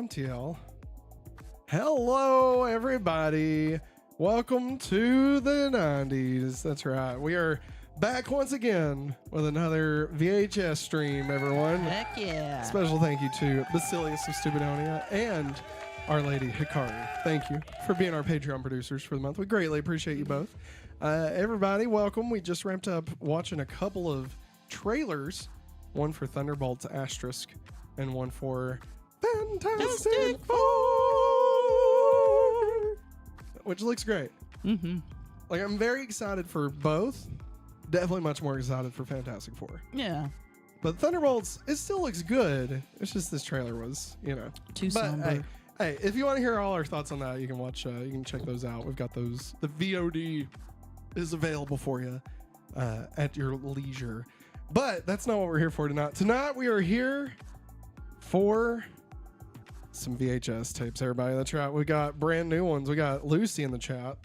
TL. Hello, everybody. Welcome to the 90s. That's right. We are back once again with another VHS stream, everyone. Heck yeah. Special thank you to Basileus of Stupidonia and Our Lady Hikari. Thank you for being our Patreon producers for the month. We greatly appreciate you both. Everybody, welcome. We just ramped up watching a couple of trailers. One for Thunderbolts Asterisk and one for Fantastic Four, which looks great. Mm-hmm. Like, I'm very excited for both. Definitely much more excited for Fantastic Four. Yeah. But Thunderbolts, it still looks good. It's just this trailer was, Too somber. Hey, if you want to hear all our thoughts on that, you can watch. You can check those out. We've got those. The VOD is available for you at your leisure. But that's not what we're here for tonight. Tonight we are here for some VHS tapes, everybody. That's right. We got brand new ones. We got Lucy in the chat.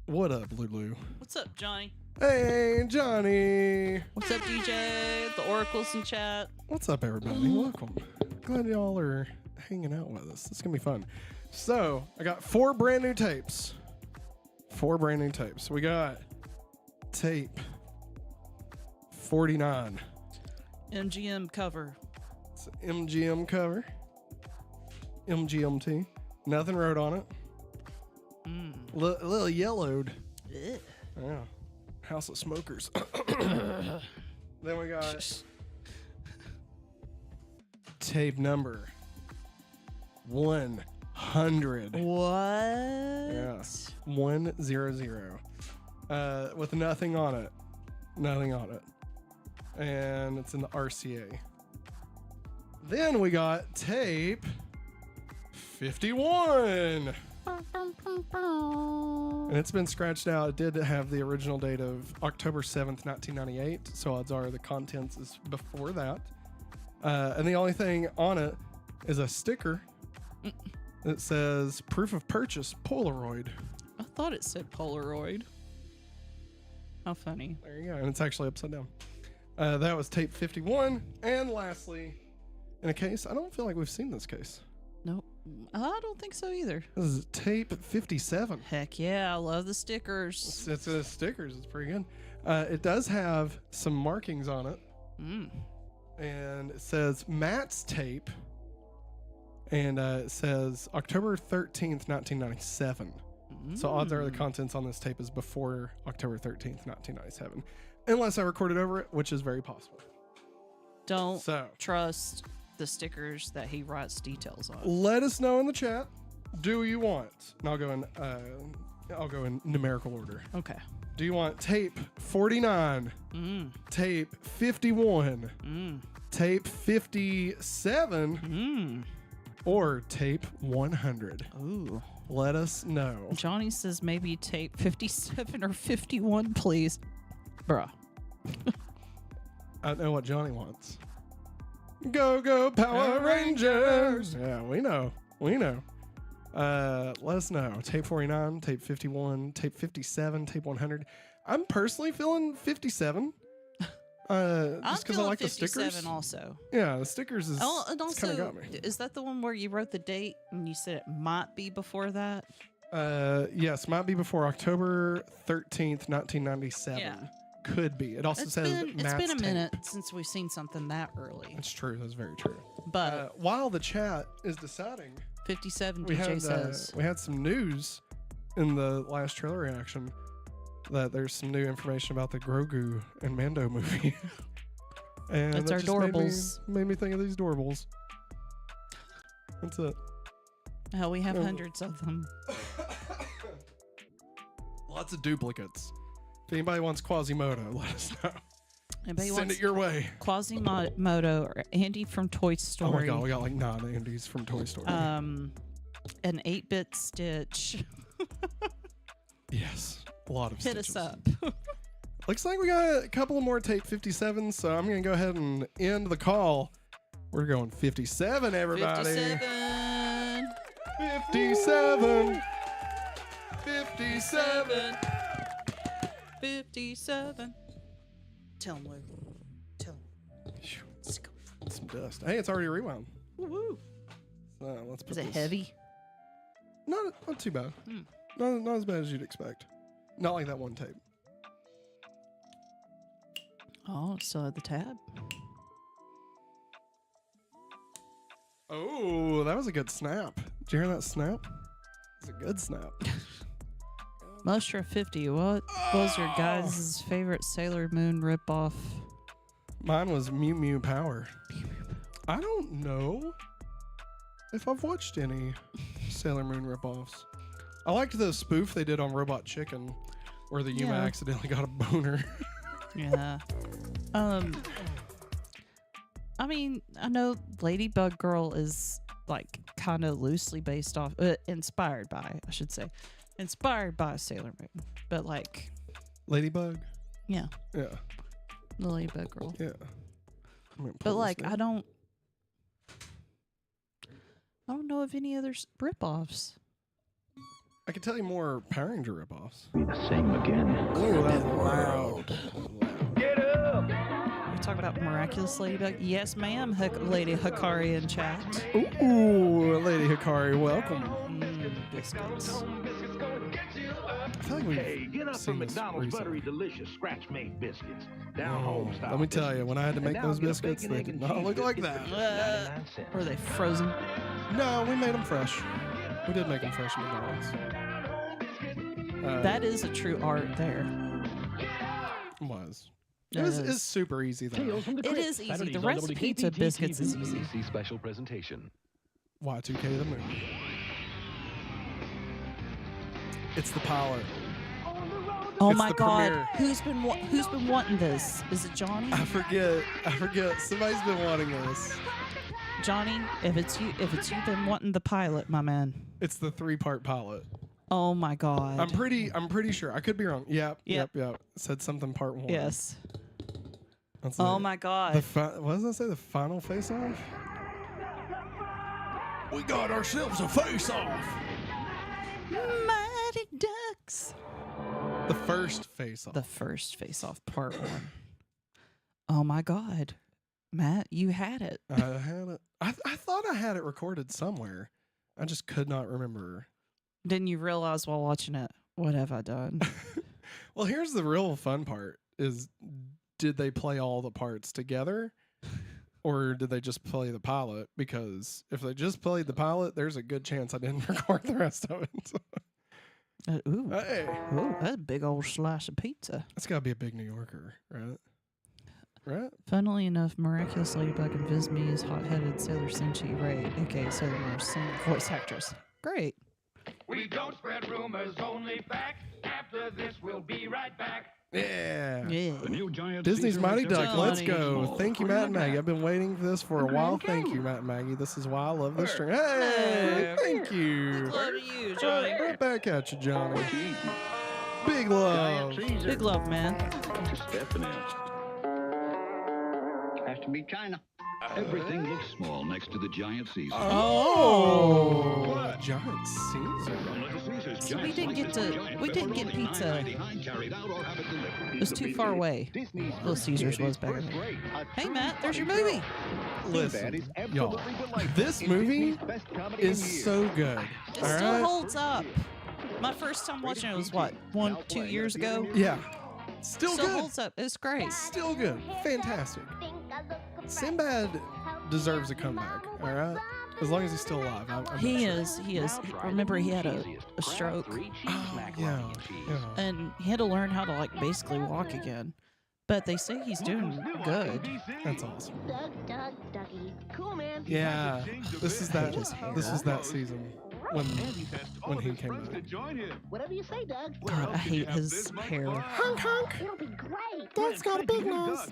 What up, Lulu? What's up, Johnny? Hey, Johnny. What's up, DJ? The Oracle's in chat. What's up, everybody? Welcome. Glad y'all are hanging out with us. It's going to be fun. So, I got four brand new tapes. We got tape 49. MGM cover. It's an MGM cover. MGMT. Nothing wrote on it. A little yellowed. Ugh. Yeah. House of Smokers. Then we got tape number 100. What? Yeah. 100. With nothing on it. And it's in the RCA. Then we got tape 51. And it's been scratched out. It did have the original date of October 7th, 1998. So odds are the contents is before that. And the only thing on it is a sticker that says proof of purchase Polaroid. I thought it said Polaroid. How funny. There you go. And it's actually upside down. That was tape 51. And lastly, in a case, I don't feel like we've seen this case. Nope. I don't think so either. This is tape 57. Heck yeah. I love the stickers. It's stickers. It's pretty good. It does have some markings on it. And it says Matt's tape. And it says October 13th, 1997. So odds are the contents on this tape is before October 13th, 1997. Unless I recorded over it, which is very possible. Don't trust the stickers that he writes details on. Let us know in the chat. Do you want? And I'll go in numerical order. Okay. Do you want tape 49, tape 51, tape 57, or tape 100? Ooh. Let us know. Johnny says maybe tape 57 or 51, please. Bruh. I know what Johnny wants. Go Power Rangers! Yeah, we know. Let us know. Tape 49, tape 51, tape 57, tape 100. I'm personally feeling 57. Just because I like the stickers. 57 also. Yeah, the stickers is And also, kind of got me. Is that the one where you wrote the date and you said it might be before that? Yes, might be before October 13th, 1997. Yeah. Could be. It also says It's Matt's been a tape. minute since we've seen something that early. That's true. That's very true. But While the chat is deciding, 57 we DJ says. had some news in the last trailer reaction that there's some new information about the Grogu and Mando movie. And That's that our just Doorables. Made me think of these Doorables. That's it. Hell, we have hundreds of them. Lots of duplicates. If anybody wants Quasimodo, let us know. Anybody Send wants it your way. Quasimodo or Andy from Toy Story. Oh my god, we got like 9 Andys from Toy Story. An 8-bit Stitch. Yes, a lot of Hit stitches. us up. Looks like we got a couple more tape 57s, so I'm going to go ahead and end the call. We're going 57, everybody. 57. 57. 57. 57. Tell him, Lou. Tell him. Some disc. Hey, it's already rewound. Woo! So let's put Is it this- heavy? Not too bad. Not as bad as you'd expect. Not like that one tape. Oh, still at the tab. Oh, that was a good snap. Did you hear that snap? It's a good snap. Mustra 50. What was your guys' favorite Sailor Moon ripoff? Mine was Mew Mew Power. I don't know if I've watched any Sailor Moon ripoffs. I liked the spoof they did on Robot Chicken where the Yuma accidentally got a boner. Yeah. I mean, I know Ladybug Girl is like kind of loosely based off, inspired by, I should say, inspired by Sailor Moon, but like Ladybug? Yeah. Yeah. The Ladybug Girl. Yeah. But like, I don't know of any other ripoffs. I can tell you more Power Ranger ripoffs. Sing again. Oh, that's loud. Get up! We talk about Miraculous Ladybug. Yes, ma'am, Lady Hikari in chat. Ooh, Lady Hikari, welcome. Biscuits. I feel like we've Hey, get up seen from this McDonald's recently. buttery delicious scratch-made biscuits. Down home style. Let me tell you, when I had to make those biscuits, they did not look like that. Were they frozen? No, we made them fresh. We did make them fresh at McDonald's. That is a true art there. Was. It's super easy though. It is easy. The recipe to biscuits is easy. Special presentation. Y2K the movie. It's the pilot. Oh It's my the God! premiere. Who's been wanting this? Is it Johnny? I forget. Somebody's been wanting this. Johnny, if it's you been wanting the pilot, my man. It's the 3-part pilot. Oh my God! I'm pretty sure. I could be wrong. Yep. Said something part 1. Yes. That's Oh it. my God! What does that say? The final face-off? We got ourselves a face-off. Mighty Ducks. The first face-off. The first face-off, part 1. Oh my God, Matt, you had it. I had it. I thought I had it recorded somewhere. I just could not remember. Didn't you realize while watching it, what have I done? Well, here's the real fun part is, did they play all the parts together or did they just play the pilot? Because if they just played the pilot, there's a good chance I didn't record the rest of it. Ooh, Hey, that's a big old slice of pizza. that's got to be a big New Yorker, right? Right? Funnily enough, Miraculous Ladybug and Visme is hot-headed Sailor Senshi Ray, aka Sailor Moon's voice actress. Great. We don't spread rumors, only facts. After this, we'll be right back. Yeah. Yeah. The new Giant Disney's Caesar Mighty makes Duck. everything Let's go. small. Thank you, Matt and Maggie. I've been waiting for this for a while. Thank you, Matt and Maggie. This is why I love this stream. Hey, thank you. Love to you, Johnny. Right back at you, Johnny. Big love. Big love, man. Stephanie. Has to be China. Everything looks small next to the Giant Caesar. Oh, Giant Caesar. So we didn't get pizza. It was too far away. Little Caesars was better. Hey, Matt, there's your movie. Listen, y'all, this movie is so good. It All still right? holds up. My first time watching it was what, 2 years ago? Yeah. Still good. holds up. It's great. Still good. Fantastic. Sinbad deserves a comeback, all right? As long as he's still alive. I'm He not is. Remember, he had a stroke, yeah. and he had to learn how to like basically walk again. But they say he's doing good. That's awesome. Doug, Dougie. Cool, man. Yeah. This is that. his hair. This was that season when he came back. Whatever you say, Doug. God, I hate his hair. Honk honk. It'll be great. Doug's got a big nose.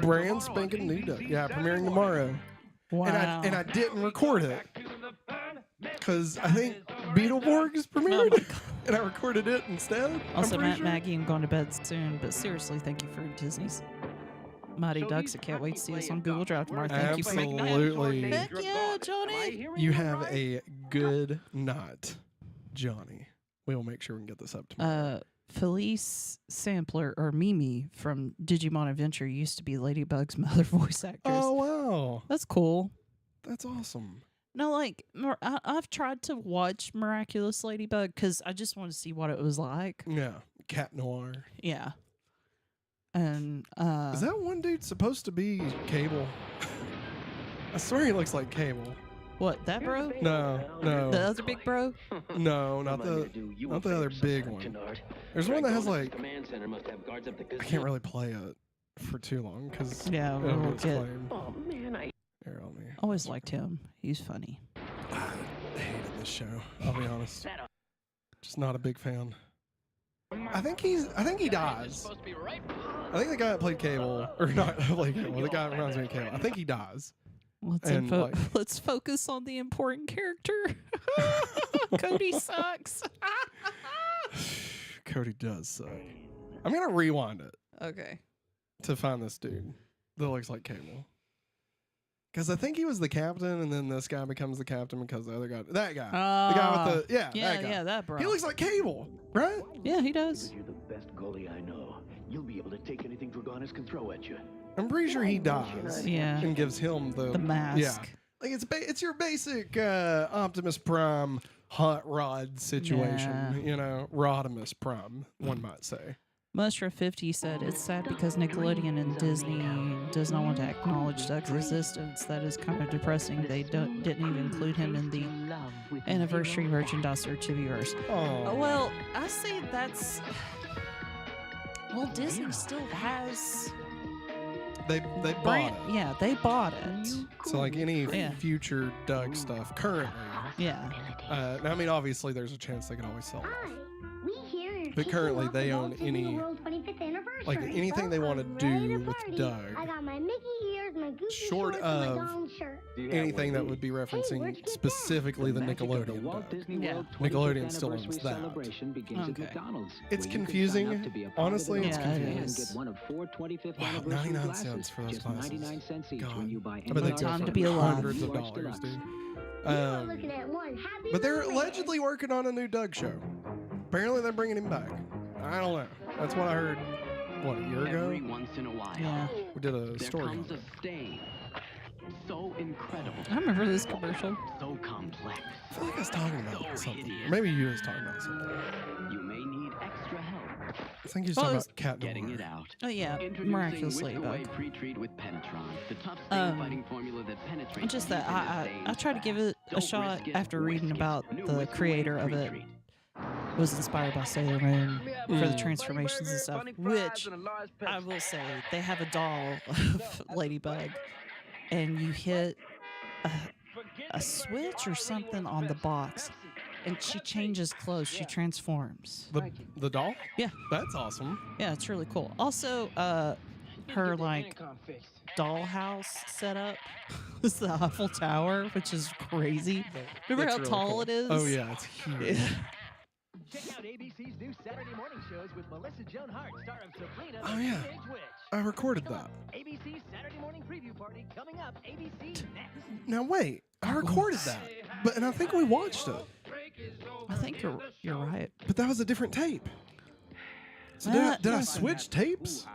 Brand spanking new Doug. Yeah, premiering tomorrow. Wow. And I didn't record it because I think Beetleborg is premiered, and I recorded it instead. Also, I'm pretty Matt, sure. Maggie, I'm going to bed soon. But seriously, thank you for Disney's Mighty Ducks. I can't wait to see us on Google Drive tomorrow. Thank you for making that. Absolutely. Heck yeah, Johnny. You have a good night, Johnny. We will make sure we can get this up tomorrow. Felice Sampler, or Mimi from Digimon Adventure, used to be Ladybug's mother voice actress. Oh wow! wow, That's cool. that's awesome. No, like I've tried to watch Miraculous Ladybug because I just want to see what it was like. Yeah, Cat Noir. Yeah. And Is that one dude supposed to be Cable? I swear he looks like Cable. what, that bro? No, no, The other big bro? no, not the other big one. There's one that has like I can't really play it for too long because Yeah, it'll we'll get get. claimed. Oh, man, I... Here, let me. Always liked him. He's funny. I hated this show. I'll be honest. Just not a big fan. I think he dies. I think the guy that played Cable, or not played Cable, the guy that reminds me of Cable. I think he dies. And, like- Let's focus on the important character. Cody sucks. Cody does suck. I'm gonna rewind it Okay. to find this dude that looks like Cable. Because I think he was the captain, and then this guy becomes the captain because the other guy, that guy, the guy with the that guy. Yeah, that bro. He looks like Cable, right? Yeah, he does. You're the best goalie I know. You'll be able to take anything Dragonis can throw at you. I'm pretty sure he dies. Yeah. And gives him the mask. Yeah, like it's your basic Optimus Prime hot rod situation. Yeah. You know, Rodimus Prime, one might say. Mushra50 said it's sad because Nickelodeon and Disney does not want to acknowledge Doug's existence. That is kind of depressing. They didn't even include him in the anniversary merchandise or Chibiverse. Oh, Well, I say that's. Well, Disney still has. they bought Brand, it. yeah, they bought it. So like any Yeah. future Doug stuff currently. Yeah. I mean, obviously, there's a chance they could always sell it. Hi, we here are But kicking currently off they the own Walt Disney any- World 25th anniversary. like, anything So they wanna I'm do ready to with party. Doug, I got my Mickey ears, my Goofy short shorts, and of my Donald shirt. Anything that would be where'd you referencing get that? specifically the Nickelodeon Doug. Yeah. Nickelodeon still owns that. Okay. It's confusing. Honestly, it's Yeah, it confusing. is. Wow, 99 cents for those glasses. God, I bet they go Time for to be alive. hundreds of dollars, dude. You are looking at one happy But they're little man. allegedly working on a new Doug show. Apparently, they're bringing him back. I don't know. That's what I heard. What, a year ago? Every once in a while, Yeah. We did a there story on comes a it. stain so incredible, I remember this commercial. so complex. I feel like I was talking about So something. hideous. Maybe you was talking about something. You may need extra help I think you was Oh, talking it's about Cat getting Noir. it out. Oh, yeah. Introducing Miraculous Whisk Away Ladybug. Pre-treat with Penetron, the tough stain fighting formula that penetrates. Just that deep into I stains. tried to give it a Don't shot risk it, after reading whisk it. about New the Whisk Away creator of it. Pre-treat. Was inspired by Sailor Moon for the Mm. transformations and stuff, which I will say they have a doll of Ladybug, and you hit a switch or something on the box, and she changes clothes. She transforms. The doll? Yeah. That's awesome. Yeah, it's really cool. Also, her like dollhouse setup is the Eiffel Tower, which is crazy. Remember That's how really tall cool. it is? Oh, yeah, it's huge. Check out ABC's new Saturday morning shows with Melissa Joan Hart, star of Sabrina Oh, the yeah. Teenage Witch. I recorded Come that. on, ABC's Saturday morning preview party coming up. ABC next. Now, wait. I recorded that. And I think we watched it. I think you're right. But that was a different tape. So did I switch tapes?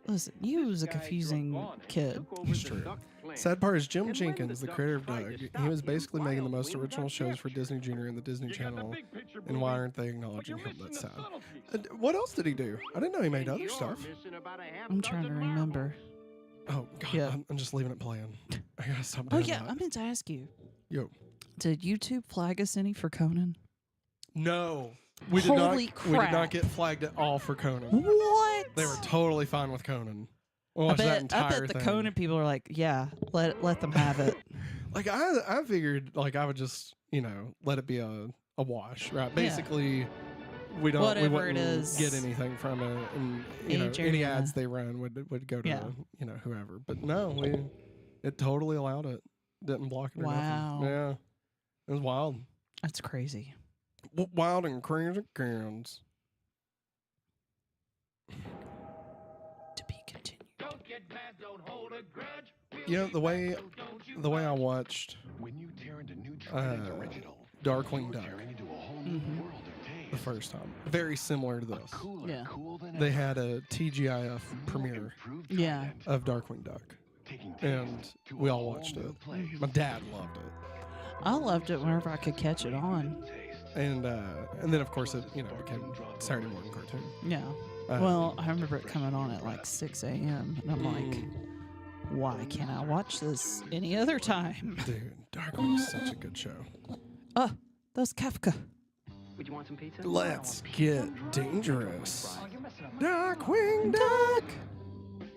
Listen, you was a confusing kid. It's true. Sad part is Jim Jenkins, the creator of Doug, he was basically making the most original shows for Disney Junior and the Disney Channel. And why aren't they acknowledging him? That's sad. What else did he do? I didn't know he made other stuff. I'm trying to remember. Oh, God. Yeah. I'm just leaving it playing. I gotta stop Oh doing yeah, that. I meant to ask you. Yo. Did YouTube flag us any for Conan? No. We did Holy not. We did crap. not get flagged at all for Conan. What? They were totally fine with Conan. We I watched that bet entire the thing. Conan people are like, yeah, let them have it. Like I figured like I would just let it be a wash, right? Basically, we Whatever wouldn't it is. get anything from it, and Age any area. ads they run would go to Yeah. Whoever. But no, it totally allowed it. Didn't block it. Or Wow. nothing. Yeah, it was wild. That's crazy. Wild and crazy cans. To be continued. Don't get mad, don't hold a grudge. The way I watched When you tear into new Darkwing Duck into a whole Mhm. world of taste. the first time, very similar to this. Yeah. Cool than They had a TGIF premiere improved Yeah. content. of Darkwing Duck. and we all watched it. My dad loved it. I loved it whenever I could catch it on. And then of course it became Saturday morning cartoon. Yeah. Well, I remember it coming on at like 6 a.m. and I'm like, why can't I watch this any other time? Dude, Darkwing is such a good show. Oh, that's Kafka. Would you want some pizza? Let's get dangerous. Darkwing Duck.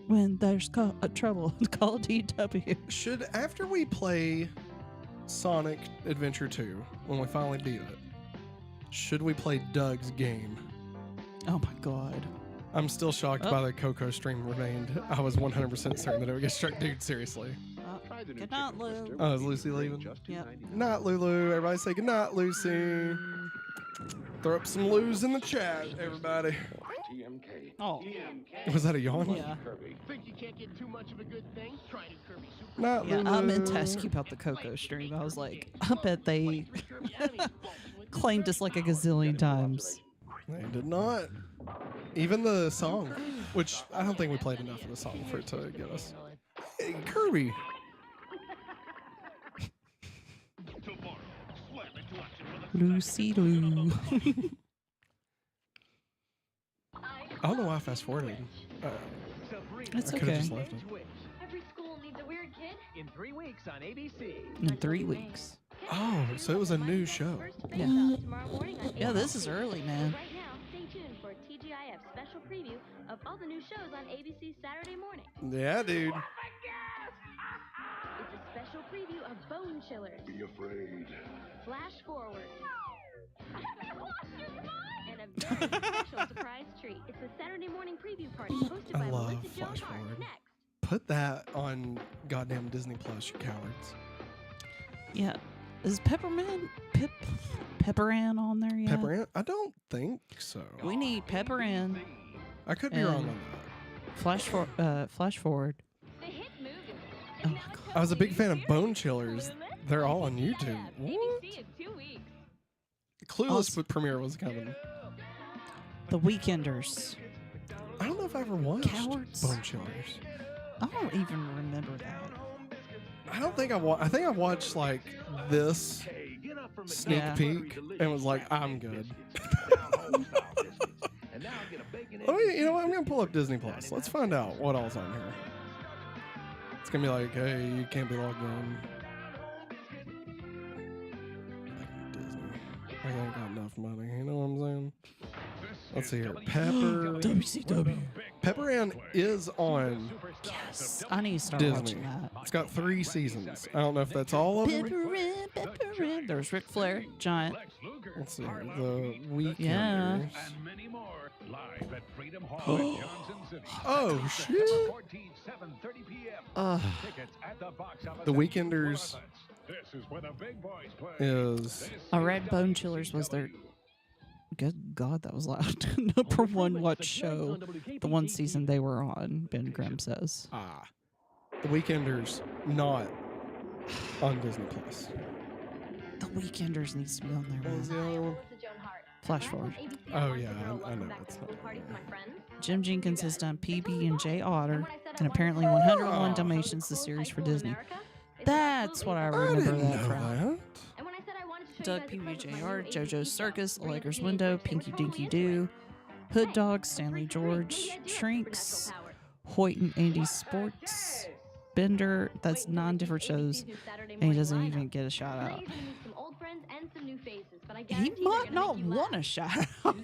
When there's trouble, call DW. Should, after we play Sonic Adventure 2, when we finally beat it, should we play Doug's game? Oh my god. I'm still shocked by the Coco stream remained. I was 100% certain that it would get struck. Dude, seriously. Good night, Lou. Oh, is Lucy leaving? Yep. Not Lulu. Everybody say good night, Lucy. Throw up some Lus in the chat, everybody. Oh. Was that a yawn? Yeah. Think you can't get too much of a good thing? Try to Kirby Super. Not Yeah, Lulu. I meant to ask you about the Coco stream. I was like, I bet they claimed us like a gazillion times. They did not. Even the song, which I don't think we played enough of the song for it to get us. Hey, Kirby. Lucy Lou. I don't know why I fast forwarded. It's I could have okay. just left it. Every school needs a weird kid. In 3 weeks on ABC. In 3 weeks. Oh, so it was a new show. Yeah. Tomorrow morning on Yeah, this is early, man. Right now, stay tuned for TGIF's special preview of all the new shows on ABC Saturday morning. Yeah, dude. It's a special preview of Bone Chillers. Be afraid. Flash Forward. And a very special surprise treat. It's a Saturday morning preview party hosted I by love Melissa Joan Flash Hart. Forward. Next. Put that on goddamn Disney Plus, you cowards. Yeah. Is Pepperan on there yet? Pepper? I don't think so. We need Pepperan. I could be wrong on that. Flash Forward. The hit movie. Oh my god. I was a big fan of Bone Chillers. They're all on YouTube. What? ABC in 2 weeks. Clueless but premiere was coming. The Weekenders. I don't know if I ever watched Cowards. Bone Chillers. I don't even remember that. I don't think I think I watched like this sneak Yeah. peek and was like, I'm good. You know what? I'm gonna pull up Disney Plus. Let's find out what all's on here. It's gonna be like, hey, you can't be logged in. Disney. I ain't got enough money. You know what I'm saying? Let's see here. WCW. Pepperan is on Yes. I need to start Disney. watching that. It's got 3 seasons. I don't know if that's all of them. Pepperan. There's Ric Flair, Giant. Let's see here. The Weekenders. Yeah. And many more live at Freedom Hall in Johnson City. Oh, shit. 7:30 p.m. Tickets at the box office. The Weekenders This is where the big boys play. is I read Bone Chillers was their. Good God, that was loud. Number one watch show. The one season they were on, Ben Grimm says. The Weekenders not on Disney Plus. The Weekenders needs to be on there. What was Man. the other one? Flash Forward. Oh yeah, I know that's not. Jim Jenkins has done PB and J Otter, and apparently 101 Dalmatians, the series for Disney. That's what I I remember didn't that know from. that. Doug PBJR, JoJo's Circus, Allegra's Window, Pinky Dinky Doo, Hood Dog, Stanley George, Shrinks, Hoyt and Andy's Sports, Bender. That's 9 different shows, and he doesn't even get a shout out. He might not want a shout out.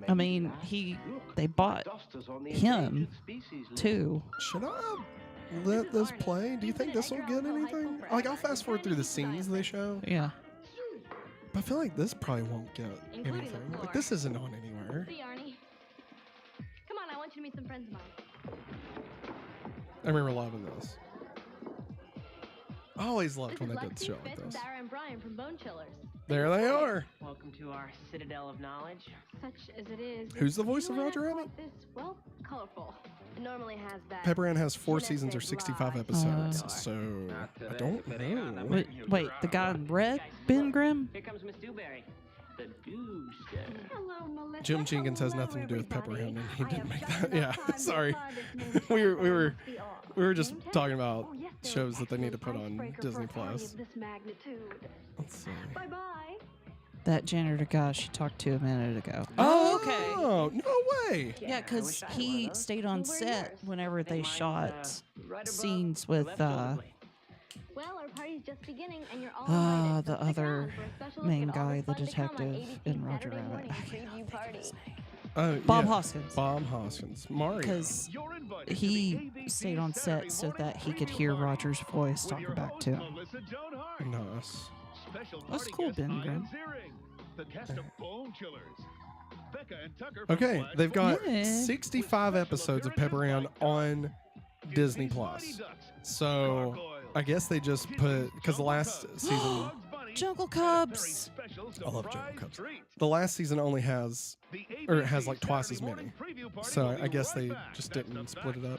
I mean, they bought him too. Should I let this play? Do you think this will get anything? Like, I'll fast forward through the scenes they show. Yeah. But I feel like this probably won't get anything. Like, this isn't on anywhere. See, Arnie. Come on, I want you to meet some friends of mine. I remember loving this. I always loved when they did the show like this. Sarah and Brian from Bone Chillers. There they are. Welcome to our citadel of knowledge. Such as it is. Who's the voice of Roger Rabbit? Well, colorful. It normally has that. Pepperan has 4 seasons or 65 episodes, so I don't know. Wait, the guy in red, Ben Grimm? Here comes Miss Dewberry. The goose step. Hello, Melissa. Jim Jenkins has nothing to do with Pepper everybody. Hen, and he I didn't have make just that. Yeah, enough time to sorry. find this we movie were must be off. we were just Game 10? talking about Oh, yes, there shows are that they need to put excellent on icebreaker Disney for a party Plus. of this magnitude. Let's see. Bye-bye. That janitor guy she talked to a minute ago. Oh, okay. no way. Yeah, because he stayed on set whenever they shot Right above, scenes with left over. Well, our party's just beginning, and you're all Ah, invited, so the stick other around for a special main look at all guy, the the fun to come on detective ABC in Roger Saturday Rabbit. morning I cannot preview think of party. his name. Yeah. Bob Hoskins. Bob Hoskins. Mario. Because he stayed on set so that he could hear Roger's voice talking back to him. Nice. That's cool, Ben Grimm. Okay, they've got Yeah. 65 episodes of Pepper Ann on Disney Plus. So I guess they just put, because the last season, Jungle Cubs. I love Jungle Cubs. The last season only has, or it has like twice as many. So I guess they just didn't split it up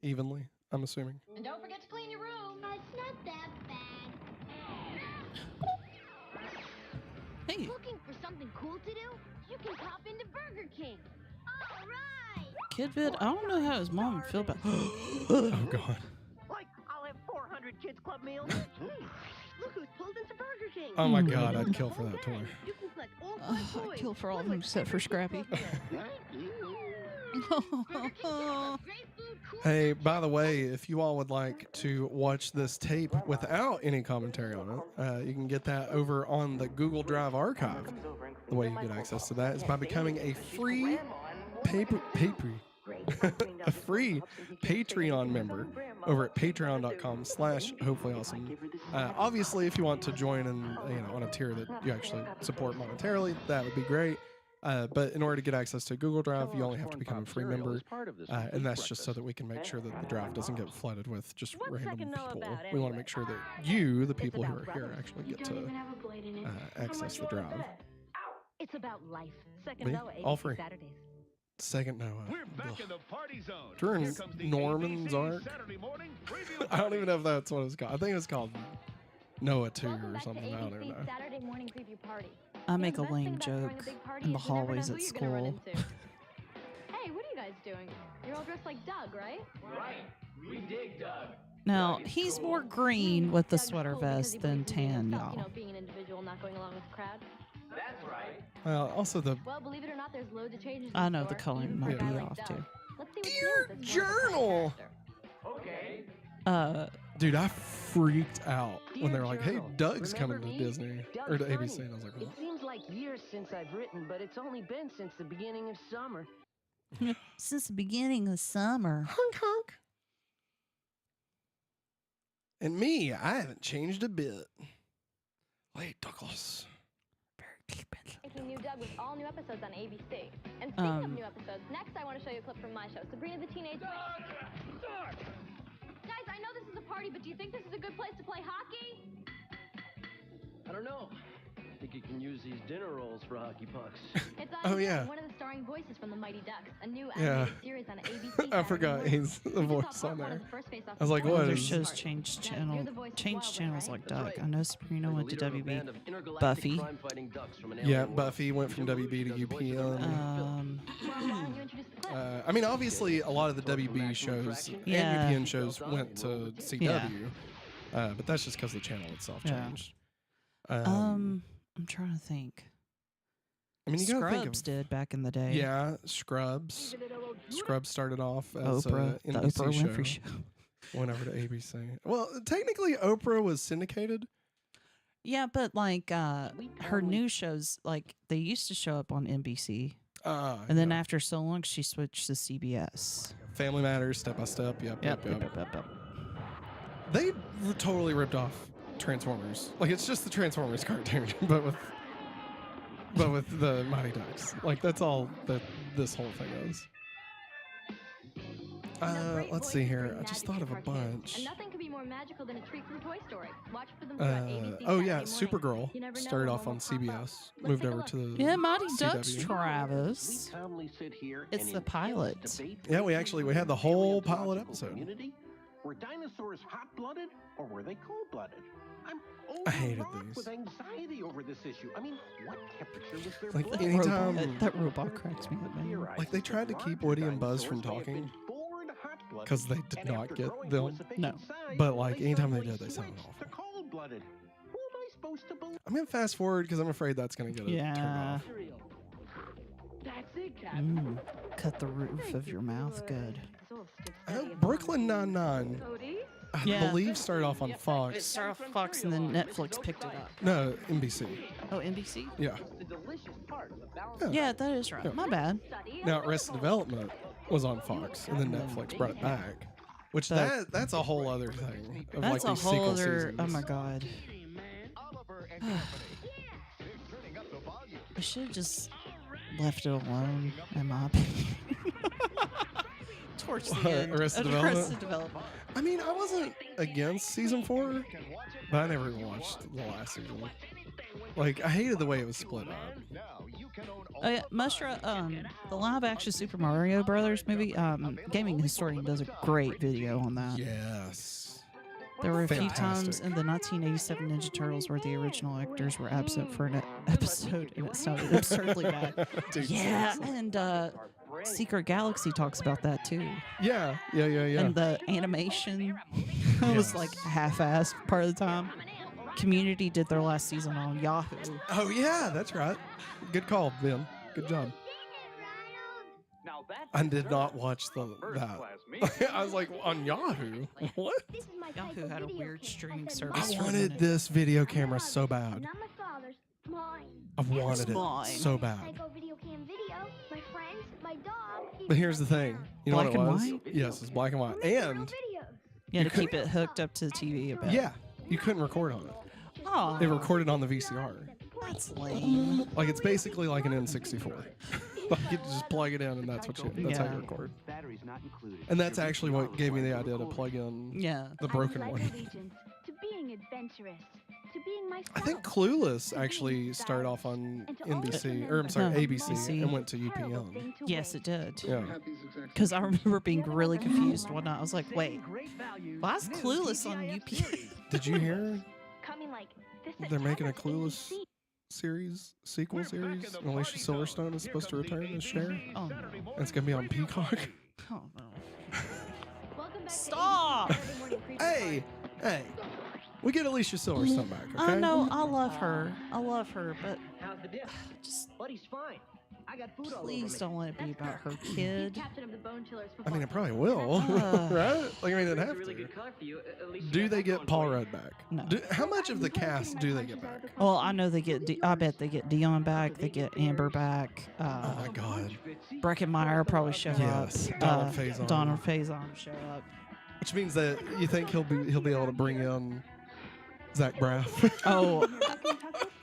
evenly, I'm assuming. And don't forget to clean your room. It's not that bad. Hey, Looking for something cool to do? You can pop into Burger King. All right. Kidvid, I don't know how his mom would feel about. Oh, God. Like, I'll have 400 kids club meals. Look who's pulled into Burger King. Oh, my God, I'd kill for that toy. You can collect all I'd 5 toys. kill for all of them except for Scrappy. Hey, by the way, if you all would like to watch this tape without any commentary on it, you can get that over on the Google Drive archive. The way you get access to that is by becoming a free a free Patreon member over at patreon.com/hopefullyawesome. Obviously, if you want to join in, on a tier that you actually support monetarily, that would be great. But in order to get access to Google Drive, you only have to become a free member, and that's just so that we can make sure that the drive doesn't get flooded with just random people. We want to make sure that you, the people who are here, actually get to access the drive. It's about life. Second Me? Noah, All ABC free. Saturdays. Second Noah. We're back in the party zone. During Here comes the Norman's ABC arc? Saturday morning preview I don't even know if that's what it's called. I think it's called Noah 2 Welcome or back to something. I don't even ABC's know. Saturday morning preview party. I The make a best lame thing about throwing a joke big party in the is you never hallways know at who you're gonna run school. into. Hey, what are you guys doing? You're all dressed like Doug, right? Right. We dig Doug. Now, he's more green with the Doug's sweater cool because vest he than believes in tan, himself, y'all. being an individual, not going along with the crowd. That's right. Also the Well, believe it or not, there's loads of changes. I in know store, the coloring even for might a guy be like off, Doug. too. Let's see what's Dear new with this wonderful Journal. character. Okay. dude, I freaked out when they were like, "Hey, Journal, Doug's coming remember to me? Disney Doug or to Funny. ABC." And I was like, It "What?" seems like years since I've written, but it's only been since the beginning of summer. Since the beginning of summer. Honk honk. And me, I haven't changed a bit. Wait, Douglas. Making new Doug with all new episodes on ABC. And speaking of new episodes, next I want to show you a clip from my show, Sabrina the Teenage Witch. Guys, I know this is a party, but do you think this is a good place to play hockey? I don't know. I think you can use these dinner rolls for hockey pucks. It's Oh, yeah. one of the starring voices from the Mighty Ducks, a new Yeah. animated series on ABC. I forgot he's the voice on there. I was like, what Other is- shows changed channels like Doug. I know Sabrina went to WB. Buffy. Buffy. Yeah, Buffy went from WB to UPN. I mean, obviously, a lot of the WB shows Yeah. and UPN shows went to CW, but that's just because the channel itself Yeah. changed. I'm trying to think. I mean, you gotta think Scrubs of, did back in the day. yeah, Scrubs. Scrubs started off as Oprah, an the NBC Oprah show. Winfrey Show. Went over to ABC. Well, technically, Oprah was syndicated. Yeah, but like her new shows, like they used to show up on NBC, and then after so long, she switched to CBS. Family Matters, Step by Step. Yep. Yep. They totally ripped off Transformers. Like, it's just the Transformers cartoon, but with the Mighty Ducks. Like, that's all that this whole thing is. Let's see here. I just thought of a bunch. And nothing could be more magical than a treat from Toy Story. Watch for them throughout ABC Oh yeah, Saturday morning. Supergirl You never know started when off one on will pop up. CBS, Let's moved take a over look. to the Yeah, Mighty Ducks, CW. Travis. We calmly sit here It's and the intense pilot. debate Yeah, we the had the whole pilot ontological episode. community. Were dinosaurs hot-blooded or were they cold-blooded? I'm I hated overwrought these. with anxiety over this issue. I mean, what temperature was their Like blood? anytime, That robot cracks me up, man. like they tried to keep Woody and Buzz from talking because they did not get them. No. But like anytime they did, they sounded awful. Cold-blooded. Who am I supposed to believe? I'm gonna fast forward because I'm afraid that's gonna get it turned Yeah. off. That's it, Captain. Cut the roof of your mouth good. Brooklyn Nine-Nine, I Yeah. believe, started off on It Fox. started off Fox and then Netflix picked it up. No, NBC. Oh, NBC? Yeah. The delicious part, the balance. Yeah. Yeah, that is right. Yeah. My bad. Now, Arrested Development was on Fox, and then Netflix brought it back. Which But- that's a whole other thing. Of That's like a these whole sequel other. seasons. Oh my god. Oliver and Company. They're turning up the volume. I should have just left it alone, in my opinion. Towards the What, end. Arrested of Development? Arrested Development. I mean, I wasn't against season 4, but I never even watched the last season. Like, I hated the way it was split up. Now you can own all Oh yeah, the live-action Super Mario Brothers movie. Gaming Historian does a great video on that. Yes. There were a few Fantastic. times in the 1987 Ninja Turtles where the original actors were absent for an episode, and it sounded absurdly bad. Dude, Yeah, seriously. and Secret Galaxy talks about that too. Yeah. And the animation was like half-assed part of the time. Community did their last season on Yahoo. Oh, yeah, that's right. Good call, Ben. Good job. Now that's I did not watch that. I was like, on Yahoo? What? Yahoo had a weird streaming I service. for a wanted minute. this video camera so bad. Not my father's, mine. I wanted it mine. so I bad. go video cam video, my friends, my dog. But here's the thing. You know Black what it and was? white? Yes, it's black and white. And, Yeah, to keep it hooked up to the TV a bit. yeah, you couldn't record on it. Oh, It recorded on the VCR. that's lame. Like, it's basically like an N64. Like, you just plug it in and that's how Yeah. you record. Batteries not included. And that's actually what gave me the idea to plug in Yeah. the broken one. To being adventurous, to being myself. I think Clueless actually started off on NBC, or I'm sorry, No, ABC, ABC. and went to UPN. Yes, it did. Yeah. Because I remember being really confused one night. I was like, wait, why is Clueless on UP? Did you hear Coming like this they're making a September to Clueless ABC. sequel series? And Alicia Silverstone is supposed to return as Cher. Oh, no. And it's gonna be on Peacock. Oh, no. Welcome back to Stop! ABC Saturday Morning Creep Hey, hey, we get Alicia Silverstone back, okay? I know, I love her, but how's the dip? just Buddy's fine. I got food all over please me. don't let it be about her He's kid. captain of the Bone Chillers I mean, it football probably will, right? Like, I mean, it It's a have really to. good color for you. At least you Do got they that get going Paul for you. Rudd back? No. How much of the cast do they get back? Well, I know they get. I bet they get Dion back. They get Amber back. Oh my God! Breckenmeyer will probably show Yes, up. Donald Faison. Donald Faison will show up. Which means that you think he'll be able to bring in Zach Braff. Oh,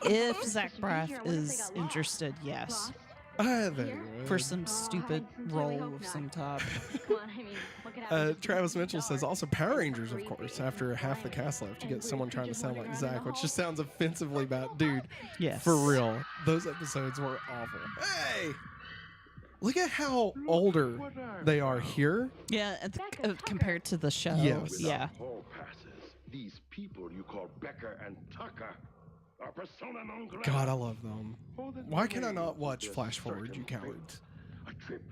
if Zach Braff is interested, yes, I think he would. for some stupid role of some type. Come on, I mean, what could happen? Travis Mitchell says also Power Rangers, of course. After half the cast left, you get someone trying to sound like Zach, which just sounds offensively bad, dude. Yes, For real, those episodes were awful. Hey, look at how older they are here. Yeah, compared to the show. Yes. Yeah. Hall passes. These people you call Becker and Tucker are persona non grata. God, I love them. Why can I not watch Flash Forward, you cowards? A trip.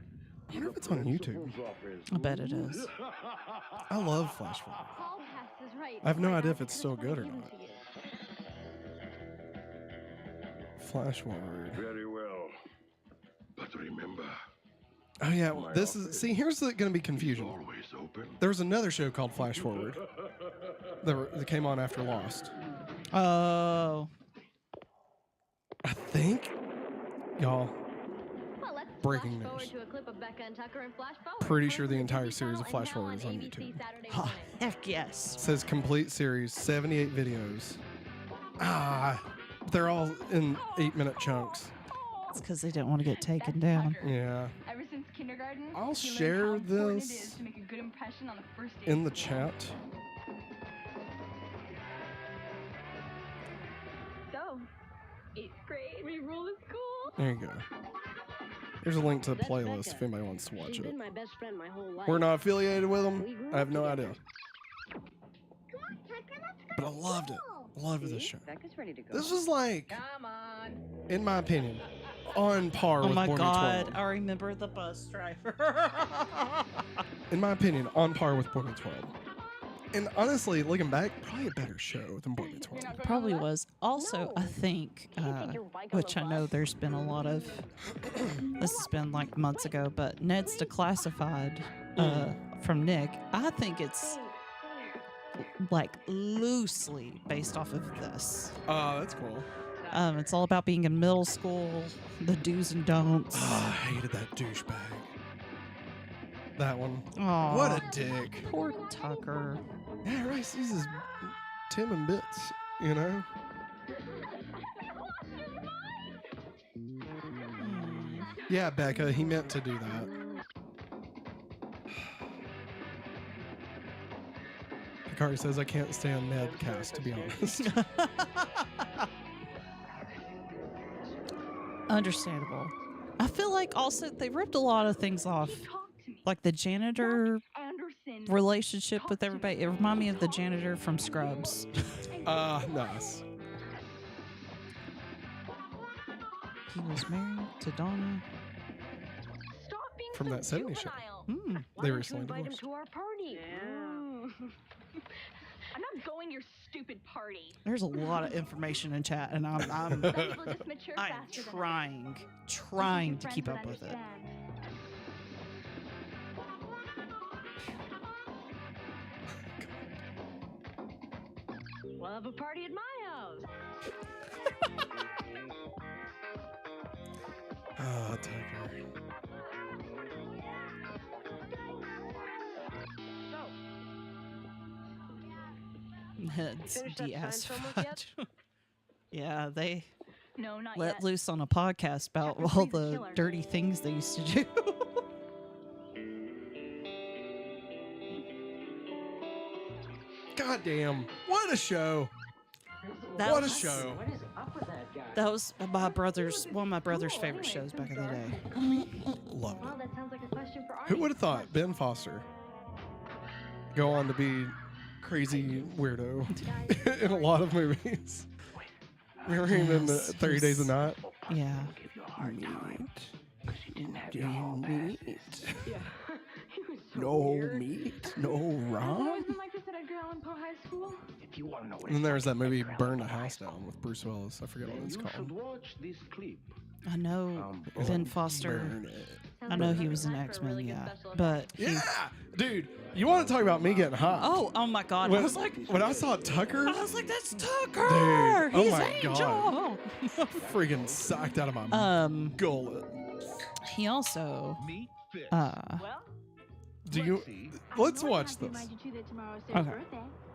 I wonder if it's on YouTube. I bet it is. I love Flash Forward. Paul Pass is right. I have no My idea dog if it's is still gonna good or give him not. to you. Flash Forward. Very well. But remember, Oh yeah, this is. See, here's going to be confusion. always open. There was another show called Flash Forward that came on after Lost. Oh, I think, y'all. Well, let's Breaking flash forward news. to a clip of Becca and Tucker and Flash Forward. Pretty sure the First, entire Disney series of Channel Flash and now Forward is on ABC YouTube. Saturday oh morning. heck yes. It says complete series, 78 videos. They're all in 8-minute chunks. It's because they didn't want to get taken down. Yeah. Ever since kindergarten, I'll he learned share how important it this is to make a good impression on the first date. in the chat. So, 8th grade, we rule the school. There you go. Here's a link to the playlist if anybody wants to watch She's it. been my best friend my whole life. We're not affiliated with them. I have no idea. But I loved it. I loved this show. Becca's ready to go. This was like, Come on. in my opinion, on par Oh with my Boy Meets God, World. I remember the bus driver. In my opinion, on par with Boy Meets World. And honestly, looking back, probably a better show than Boy Meets World. Probably was. Also, I think, which I know there's been a lot of, this has been like months ago, but Ned's Declassified from Nick, I think it's like loosely based off of this. That's cool. It's all about being in middle school, the do's and don'ts. I hated that douchebag. That one. Aw, What a dick. poor Tucker. Yeah, right. He's his Tim and Bits, you know? Yeah, Becca, he meant to do that. Hikari says, I can't stand Nedcast, to be honest. Understandable. I feel like also they ripped a lot of things off. Like the janitor relationship with everybody. It reminded me of the janitor from Scrubs. Nice. He was married to Donna. From that 70s show. They recently divorced. to our party. I'm not going to your stupid party. There's a lot of information in chat, and I'm trying to keep up with it. We'll have a party at my house. Oh, Tucker. Ned's DS. Yeah, they No, not let yet. loose on a podcast about Chapter all 3 's the killer. dirty things they used to do. God damn. What a show. That What a was- show. What is up with that guy? That was one of my brother's favorite shows back in the day. Love Well, it. that sounds like a question for Artie. Who would have thought Ben Foster go on to be crazy weirdo in a lot of movies? Remember him in the Yes, 30 Days a he's- Night? Yeah. No meat, no rum. Wasn't like this at Edgar Allan Poe High School. If you want to know what And then there was that movie Burn the House Down with Bruce Willis. I forget what it's You should called. watch this clip. I know Ben Foster. Burn it. I know he was in X-Men, yeah. But he- Yeah, dude, you want to talk about me getting hot? oh my God! When, I was like, when I saw Tucker, that's Tucker. Dude, oh He's my Angel. God. freaking sucked out of my gullet. He also, Well, Do you? Let's watch this. Okay.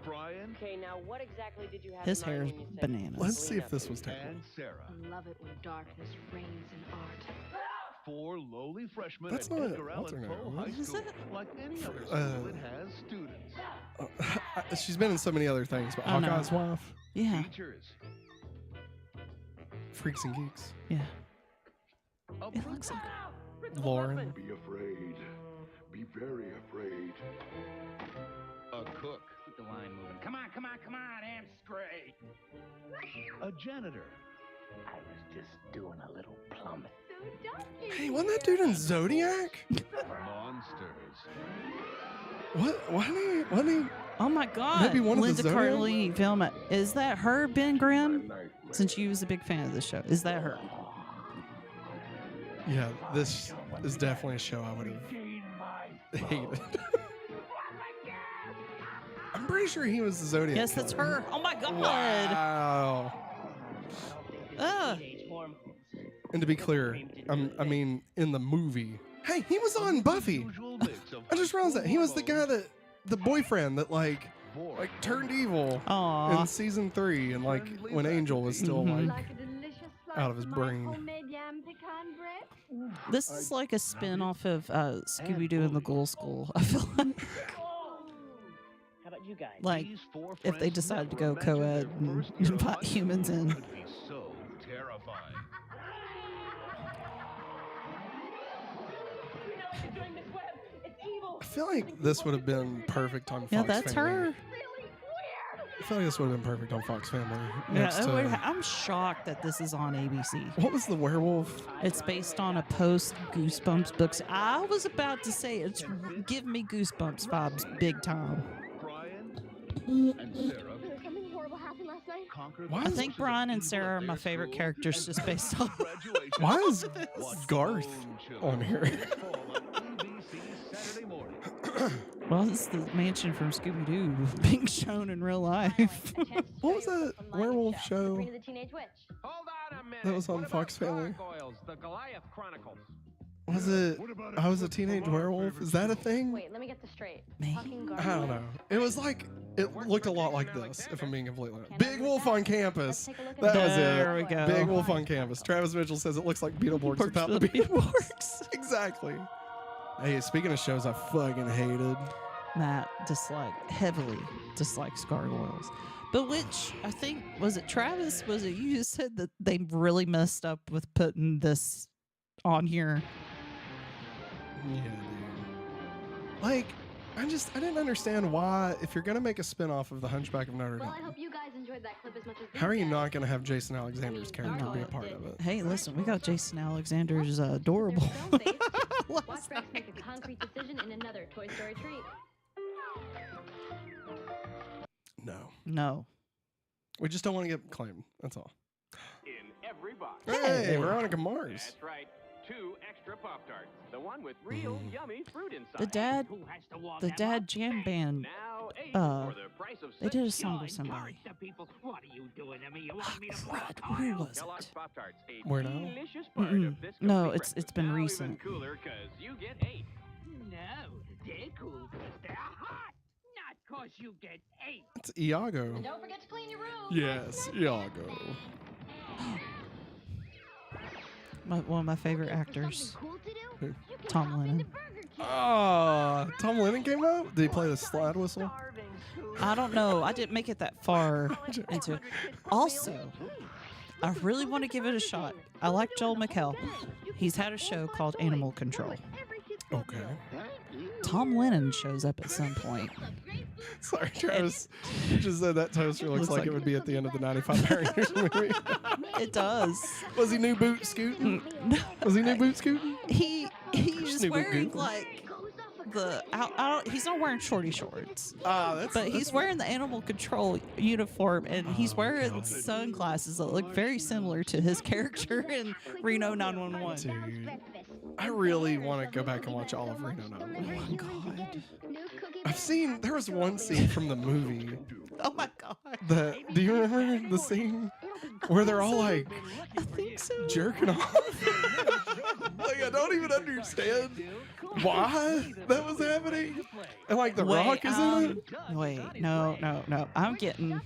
Brian. Okay, now what exactly did you have His in mind hair is when you said bananas. Let's see if this was technical. And Sarah. I love it when darkness reigns in art. 4 lowly freshmen That's at not- Edgar what's her Allan name? Poe What High is School. it? Like any other school, it has students. She's been in so many other things, but I know. Hawkeye's wife, Yeah, Teachers. Freaks and Geeks, yeah. A It looks like Lauren. Be afraid. Be very afraid. A cook. Keep the line moving. Come on, I'm straight. A janitor. I was just doing a little plumbing. Hey, wasn't that dude in Zodiac? Monsters. What? Wasn't he? Oh my God! Maybe one of the Linda Zodiac? Cardellini film it. Is that her, Ben Grimm? Since you was a big fan of the show, is that her? Yeah, this is definitely a show I would have hated. I'm pretty sure he was the Zodiac. Yes, that's killer. her. Oh my God! Wow. And to be clear, I mean, in the movie. Hey, he was on Buffy. I just realized that he was the guy that, the boyfriend that like turned evil Aw. in season 3, and like when Angel was still Mhm. like out of his brain. This is like a spin off of Scooby-Doo and the Ghoul School. I feel like, How about you guys? like if they decided to go co-ed and invite humans in. Could be so terrifying. I feel like this would have been perfect on Fox Yeah, that's Family. her. I feel like this would have been perfect on Fox Family. I'm shocked that this is on ABC. What was the werewolf? It's based on a post Goosebumps books. I was about to say it's give me Goosebumps vibes big time. And Sarah. Something horrible happened last night. Why I think Brian and Sarah are my favorite characters just based on. Why is Garth on here? Well, it's the mansion from Scooby Doo being shown in real life. What was that werewolf show Sabrina the Teenage Witch. Hold on a minute. that was on What Fox about Family? Gargoyles, the Goliath Chronicles. Was it I Was a Teenage Werewolf? Is that a thing? Wait, let me get this straight. Maybe. Fucking I don't know. It was like, it looked a lot like this, if I'm being completely honest. Big Wolf on Campus. That was it. There we go. Big Wolf on Campus. Travis Mitchell says it looks like Beetleborgs without the Beetleborgs. Exactly. Hey, speaking of shows I fucking hated. Matt heavily dislikes gargoyles. But which, I think, was it Travis? Was it you just said that they really messed up with putting this on here? Yeah, dude. Like, I didn't understand why, if you're going to make a spin-off of The Hunchback of Notre Dame, Well, I hope you guys enjoyed that clip as much as how are you not going to have Jason Alexander's character be a part of it? Hey, listen, we got Jason Alexander's adorable. Watch Rex make a concrete decision in another Toy Story treat. No. We just don't want to get claimed. That's all. In every box. Hey, Veronica Mars. That's right. 2 extra Pop-Tarts. The one with real yummy fruit inside. The dad jam band. Now 8 for the price of They 6. did a song with somebody. What are you doing to me? You want me to Who was Kellogg's it? Pop-Tarts, a Where now? delicious part of this No, complete it's breakfast. been Now recent. Even cooler 'cause you get 8. No, they're cool because they're hot. Not 'cause you get 8. It's Iago. And don't forget to clean your room. Yes, Iago. One of my favorite actors, Cool to do? Who? You can Tom hop Lennon. into Burger King. Tom Lennon came out? Did he play the slide whistle? I don't know. I didn't make it that far into it. Also, I really want to give it a shot. I like Joel McHale. He's had a show called Animal Control. Okay. Tom Lennon shows up at some point. Sorry, Travis. You just said that toaster looks like it would be at the end of the 95 Power Rangers movie. It does. Was he new boot scooting? Was he new boot scooting? He's Snoop wearing Dogg. like he's not wearing shorty shorts. But he's wearing the Animal Control uniform, and he's wearing sunglasses that look very similar to his character in Reno 911. Dude, I really want to go back and watch all of Reno 911. Oh my god. There was one scene from the movie Oh my god. that, do you remember the scene where they're all like I think so. jerking off? Like, I don't even understand why that was happening. And like The Rock is in it. Wait, no. I'm getting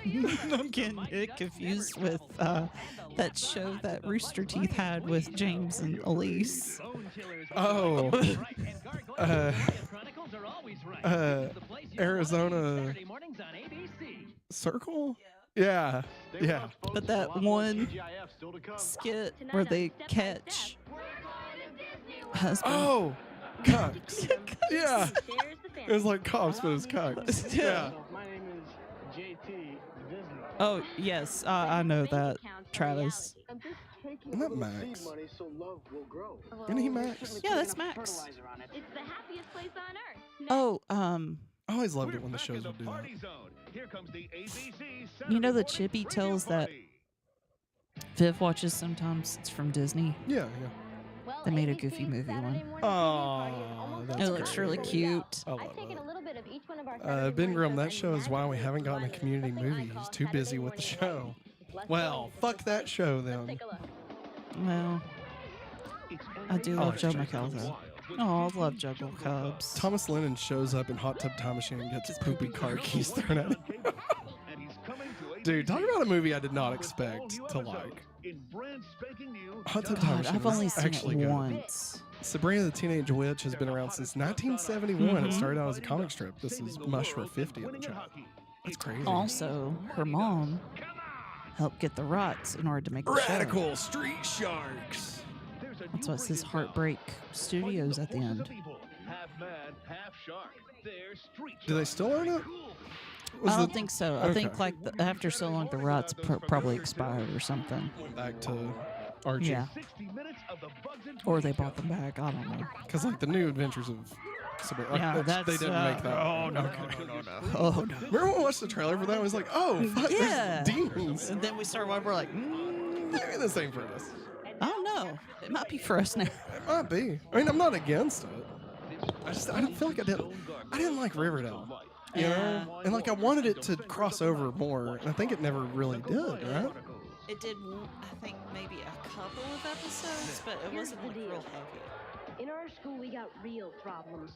it confused with that show that Rooster Teeth had with James and Elise. Oh. Arizona Circle? Yeah. But that one skit where they catch husband. Oh, cucks. Yeah. It was like cops, but it's cucks. Yeah. My name is JT Disney. Oh, yes, I know that, Travis. Isn't that Max? Money so love will grow. Isn't he Max? Yeah, that's Max. It's the happiest place on earth. Oh, I always loved it when the shows would do that. Here comes the ABC you know the Chippy tells that Viv watches sometimes? It's from Disney. Yeah. They made a Goofy movie one. Oh, that's It looks really cute. I love it. Ben Grimm, that show is why we haven't gotten a Community movie. He's too busy with the show. Well, fuck that show then. Well, I do love Joe McHale though. Oh, I love Juggle Cubs. Thomas Lennon shows up in Hot Tub Time Machine and gets poopy car keys thrown at him. Dude, talk about a movie I did not expect to like. Hot Tub Time Machine I've only is seen actually it good. once. Sabrina the Teenage Witch has been around since 1971. It started out as a comic strip. This is Mush for 50 at the time. That's crazy. Also, her mom helped get the rights in order to make the show. Radical Street Sharks. That's what it says Heartbreak Studios at the end. Do they still own it? I don't think so. I think like after so long, the rights probably expired or something. Went back to Archie. Yeah. Or they bought them back. I don't know. Because like the New Adventures of Sabrina, they didn't make that. Oh no, Okay. no. Oh no. Remember when we watched the trailer for that? It was like, oh, fuck, Yeah. there's demons. And then we started watching. We're like, Maybe this ain't for us. I don't know. It might be for us now. It might be. I mean, I'm not against it. I don't feel like I didn't like Riverdale. You know? And like I wanted it to cross over more, and I think it never really did, right? It did, I think, maybe a couple of episodes, but it wasn't like real heavy. In our school, we got real problems.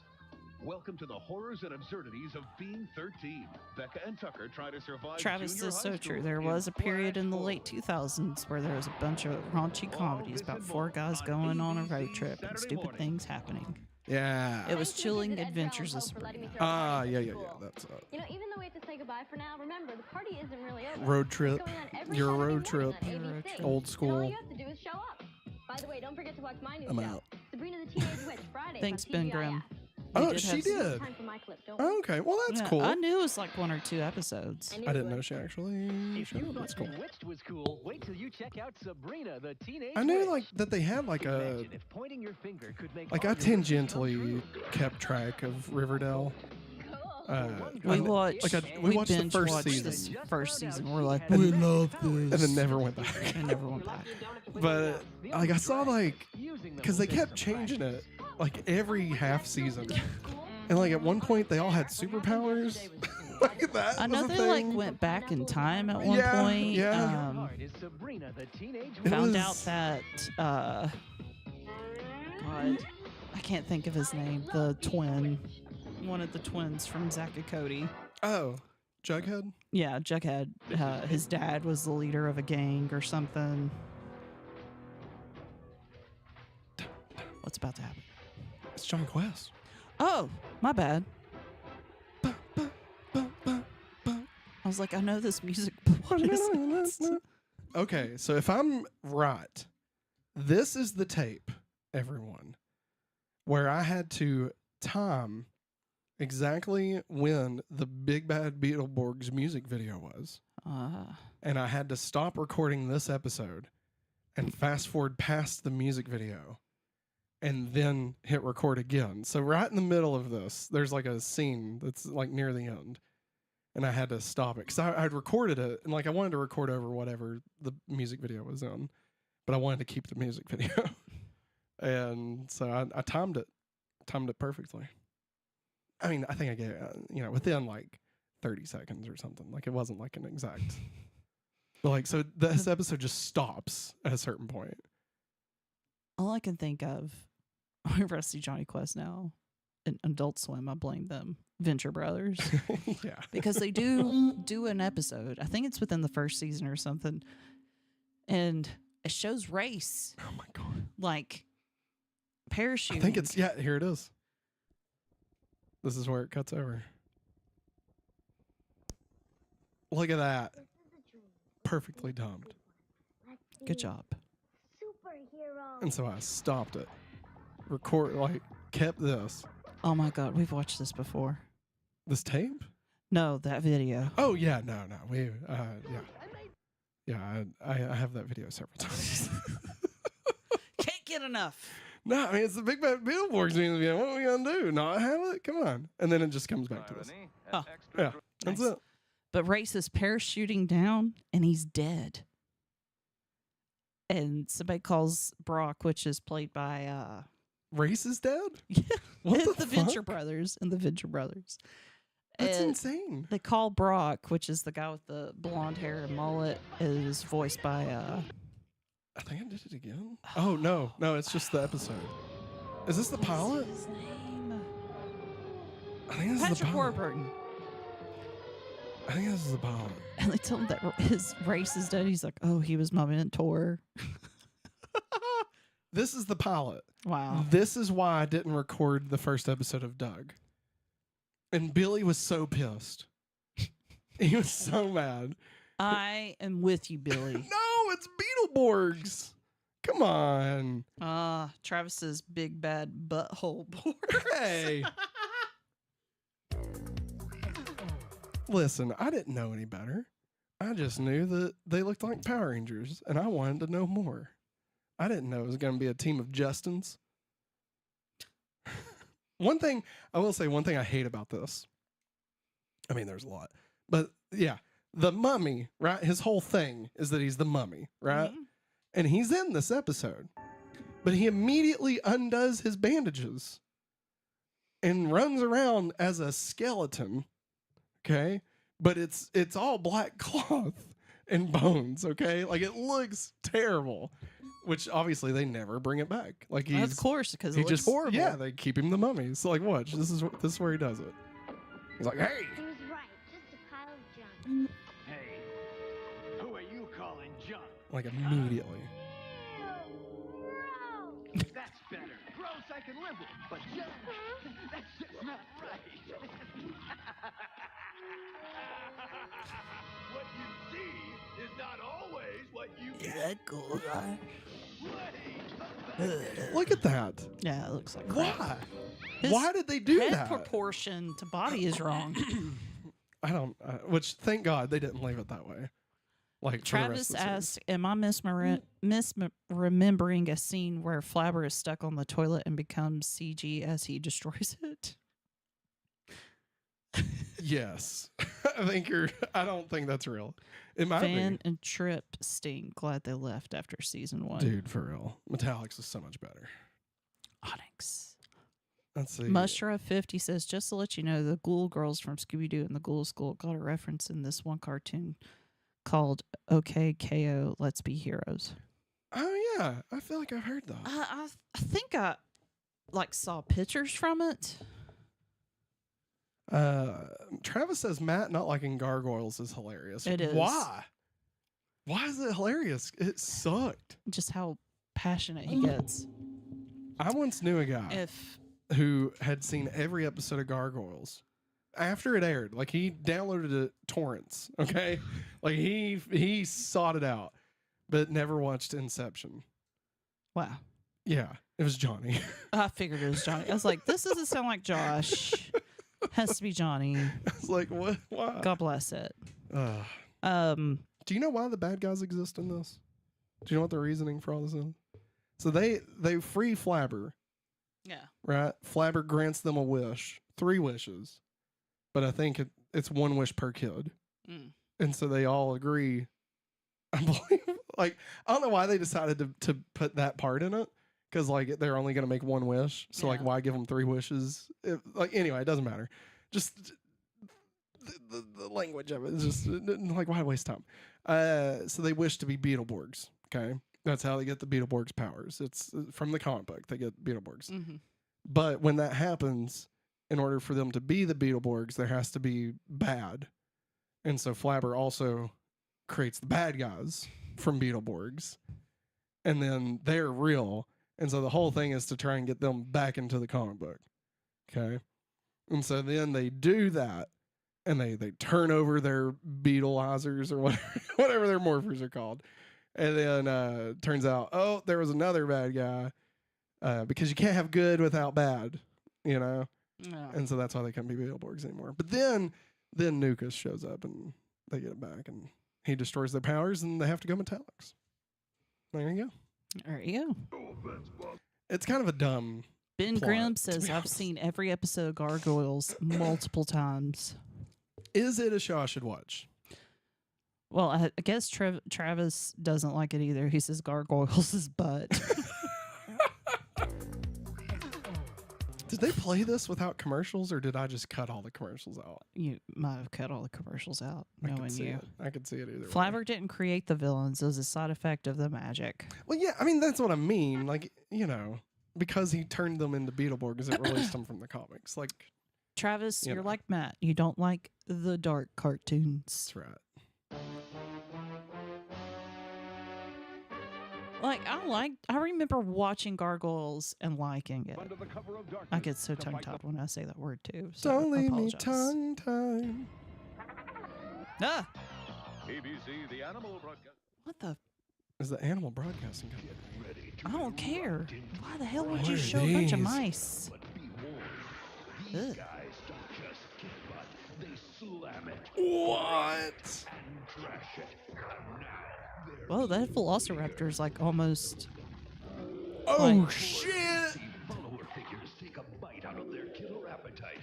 Welcome to the horrors and absurdities of being 13. Becca and Tucker try to survive. Travis, junior is high so school true. There in was a period flash in the forward. late 2000s where there was a bunch of raunchy comedies about four guys going on a road trip and stupid things happening. Yeah. It was Chilling Adventures of Sabrina. Yeah. That's You know, even though we have to say goodbye for now, remember the party isn't really over. road trip. It's going on every You're a Saturday road trip. morning on ABC. Old And all school. you have to do is show up. By the way, don't forget to watch my new I'm show, out. Sabrina the Teenage Witch, Fridays Thanks, on Ben TGIF. Grimm. Oh, did she have did. Time for my clip, don't Oh, okay. Well, that's Yeah, cool. I knew it was like 1 or 2 episodes. I didn't know she actually If showed you up. That's thought cool. Bewitched was cool, wait till you check out Sabrina the Teenage I knew Witch. like that they had like a Imagine if pointing your finger could make like all I your wishes come tangentially true. kept track of Riverdale. We watched, we watched the binge first watched season, this first season. We're like, And- we love this. and then never went back. And never went back. But like I saw like because they kept changing it like every half season, and like at one point they all had superpowers. Like that. I know was a they like thing. went back in time at one Yeah, point. yeah. Is Sabrina the Teenage It Found was- out that God, I can't think of his name. The twin, one of the twins from Zack and Cody. Oh, Jughead. Yeah, Jughead. His dad was the leader of a gang or something. What's about to happen? It's John Quest. Oh, my bad. I was like, I know this music, but what is it? Okay, so if I'm right, this is the tape, everyone, where I had to time exactly when the Big Bad Beetleborgs music video was. And I had to stop recording this episode and fast forward past the music video and then hit record again. So right in the middle of this, there's like a scene that's like near the end. And I had to stop it because I'd recorded it and like I wanted to record over whatever the music video was in, but I wanted to keep the music video. And so I timed it perfectly. I mean, I think I get it, within like 30 seconds or something. Like it wasn't like an exact. But like, so this episode just stops at a certain point. All I can think of, whenever I see Johnny Quest now, in Adult Swim, I blame them. Venture Brothers. Yeah. Because they do an episode. I think it's within the first season or something. And it shows race. Oh my God. Like parachuting. I think it's, here it is. This is where it cuts over. Look at that. Perfectly timed. Good job. And so I stopped it. Kept this. Oh my God, we've watched this before. This tape? No, that video. Oh yeah, no. We I have that video several times. Can't get enough. No, I mean it's the Big Bad Beetleborgs music video. What are we gonna do? Not have it? Come on. And then it just comes back to this. Oh. Yeah, that's Nice. it. But Race is parachuting down and he's dead. And somebody calls Brock, which is played by Race is dead? Yeah. What the the Venture fuck? Brothers and the Venture Brothers. That's And insane. They call Brock, which is the guy with the blonde hair and mullet, is voiced by I think I did it again. Oh no, it's just the episode. Is this the pilot? What's his name? I think this is the Patrick pilot. Warburton. I think this is the pilot. And they tell him that his race is dead. He's like, oh, he was my mentor. This is the pilot. Wow. This is why I didn't record the first episode of Doug. And Billy was so pissed. He was so mad. I am with you, Billy. No, it's Beetleborgs. Come on. Travis's big bad butthole board. Hey. Listen, I didn't know any better. I just knew that they looked like Power Rangers, and I wanted to know more. I didn't know it was going to be a team of Justins. One thing I hate about this. I mean, there's a lot, but yeah, the mummy, right? His whole thing is that he's the mummy, right? Mm-hmm. And he's in this episode, but he immediately undoes his bandages and runs around as a skeleton. Okay. But it's all black cloth and bones. Okay. Like it looks terrible, which obviously they never bring it back. Like of course, because it looks horrible. Yeah. They keep him the mummy. So like, watch, this is where he does it. He's like, hey, He was right. Just a pile of junk. Hey, who are you calling junk? like immediately. That's better. Gross, I can live with, but junk, that's just not right. What you see is not always what you get. Cool, right? Look at that. Yeah, it looks like crap. Why? Why did they do head that? Proportion to body is wrong. I don't. Which thank God they didn't leave it that way. Like Travis asked, "Am I misremembering a scene where Flabber is stuck on the toilet and becomes CG as he destroys it?" Yes, I don't think that's real. It might Van be. and Trip sting. Glad they left after season 1. Dude, for real, Metallics is so much better. Onyx. Let's see. Mushra 50 says, just to let you know, the Ghoul Girls from Scooby-Doo and the Ghoul School got a reference in this one cartoon called OK KO Let's Be Heroes. Oh yeah, I feel like I've heard that. I think I saw pictures from it. Travis says Matt not liking gargoyles is hilarious. It is. Why? Why is it hilarious? It sucked. Just how passionate he gets. I once knew a guy who had seen every episode of Gargoyles after it aired. Like he downloaded it torrents. Okay, like he sought it out, but never watched Inception. Wow. Yeah, it was Johnny. I figured it was Johnny. I was like, this doesn't sound like Josh. Has to be Johnny. I was like, what? Why? God bless it. Do you know why the bad guys exist in this? Do you know what the reasoning for all this is? So they free Flabber. Yeah. Right? Flabber grants them a wish. 3 wishes. But I think it's 1 wish per kid. Mm. And so they all agree. I believe, I don't know why they decided to put that part in it. Because, they're only going to make 1 wish. So, why give them 3 wishes? Anyway, it doesn't matter. Just the language of it is just, why waste time? So they wish to be Beetleborgs, okay? That's how they get the Beetleborgs powers. It's from the comic book. They get Beetleborgs. Mm-hmm. But when that happens, in order for them to be the Beetleborgs, there has to be bad. And so Flabber also creates the bad guys from Beetleborgs. And then they're real. And so the whole thing is to try and get them back into the comic book. Okay. And so then they do that and they turn over their Beetleizers or whatever their morphers are called. And then turns out, there was another bad guy because you can't have good without bad, you know? Yeah. And so that's why they can't be Beetleborgs anymore. But then Nukas shows up and they get it back and he destroys their powers and they have to go Metallics. There you go. There you go. It's kind of a dumb Ben plot, Grimm says, I've seen every episode of Gargoyles multiple times. Is it a show I should watch? Well, I guess Travis doesn't like it either. He says Gargoyles is butt. Did they play this without commercials, or did I just cut all the commercials out? You might have cut all the commercials out, knowing you. I could see it either Flabber way. didn't create the villains. It was a side effect of the magic. Well, yeah, I mean, that's what I mean. Because he turned them into Beetleborgs, it released them from the comics. Travis, you're like Matt. You don't like the dark cartoons. That's right. I remember watching Gargoyles and liking it. I get so tongue-tied when I say that word too. So don't leave me tongue-tied. Ah! ABC, the animal broadcast. What the? Is the animal broadcasting company? I don't care. Why the hell would you show a bunch of mice? These guys don't just kick butt, they slam it. What? Whoa, that Velociraptor is like almost. Oh, like, shit! Follower figures take a bite out of their killer appetite.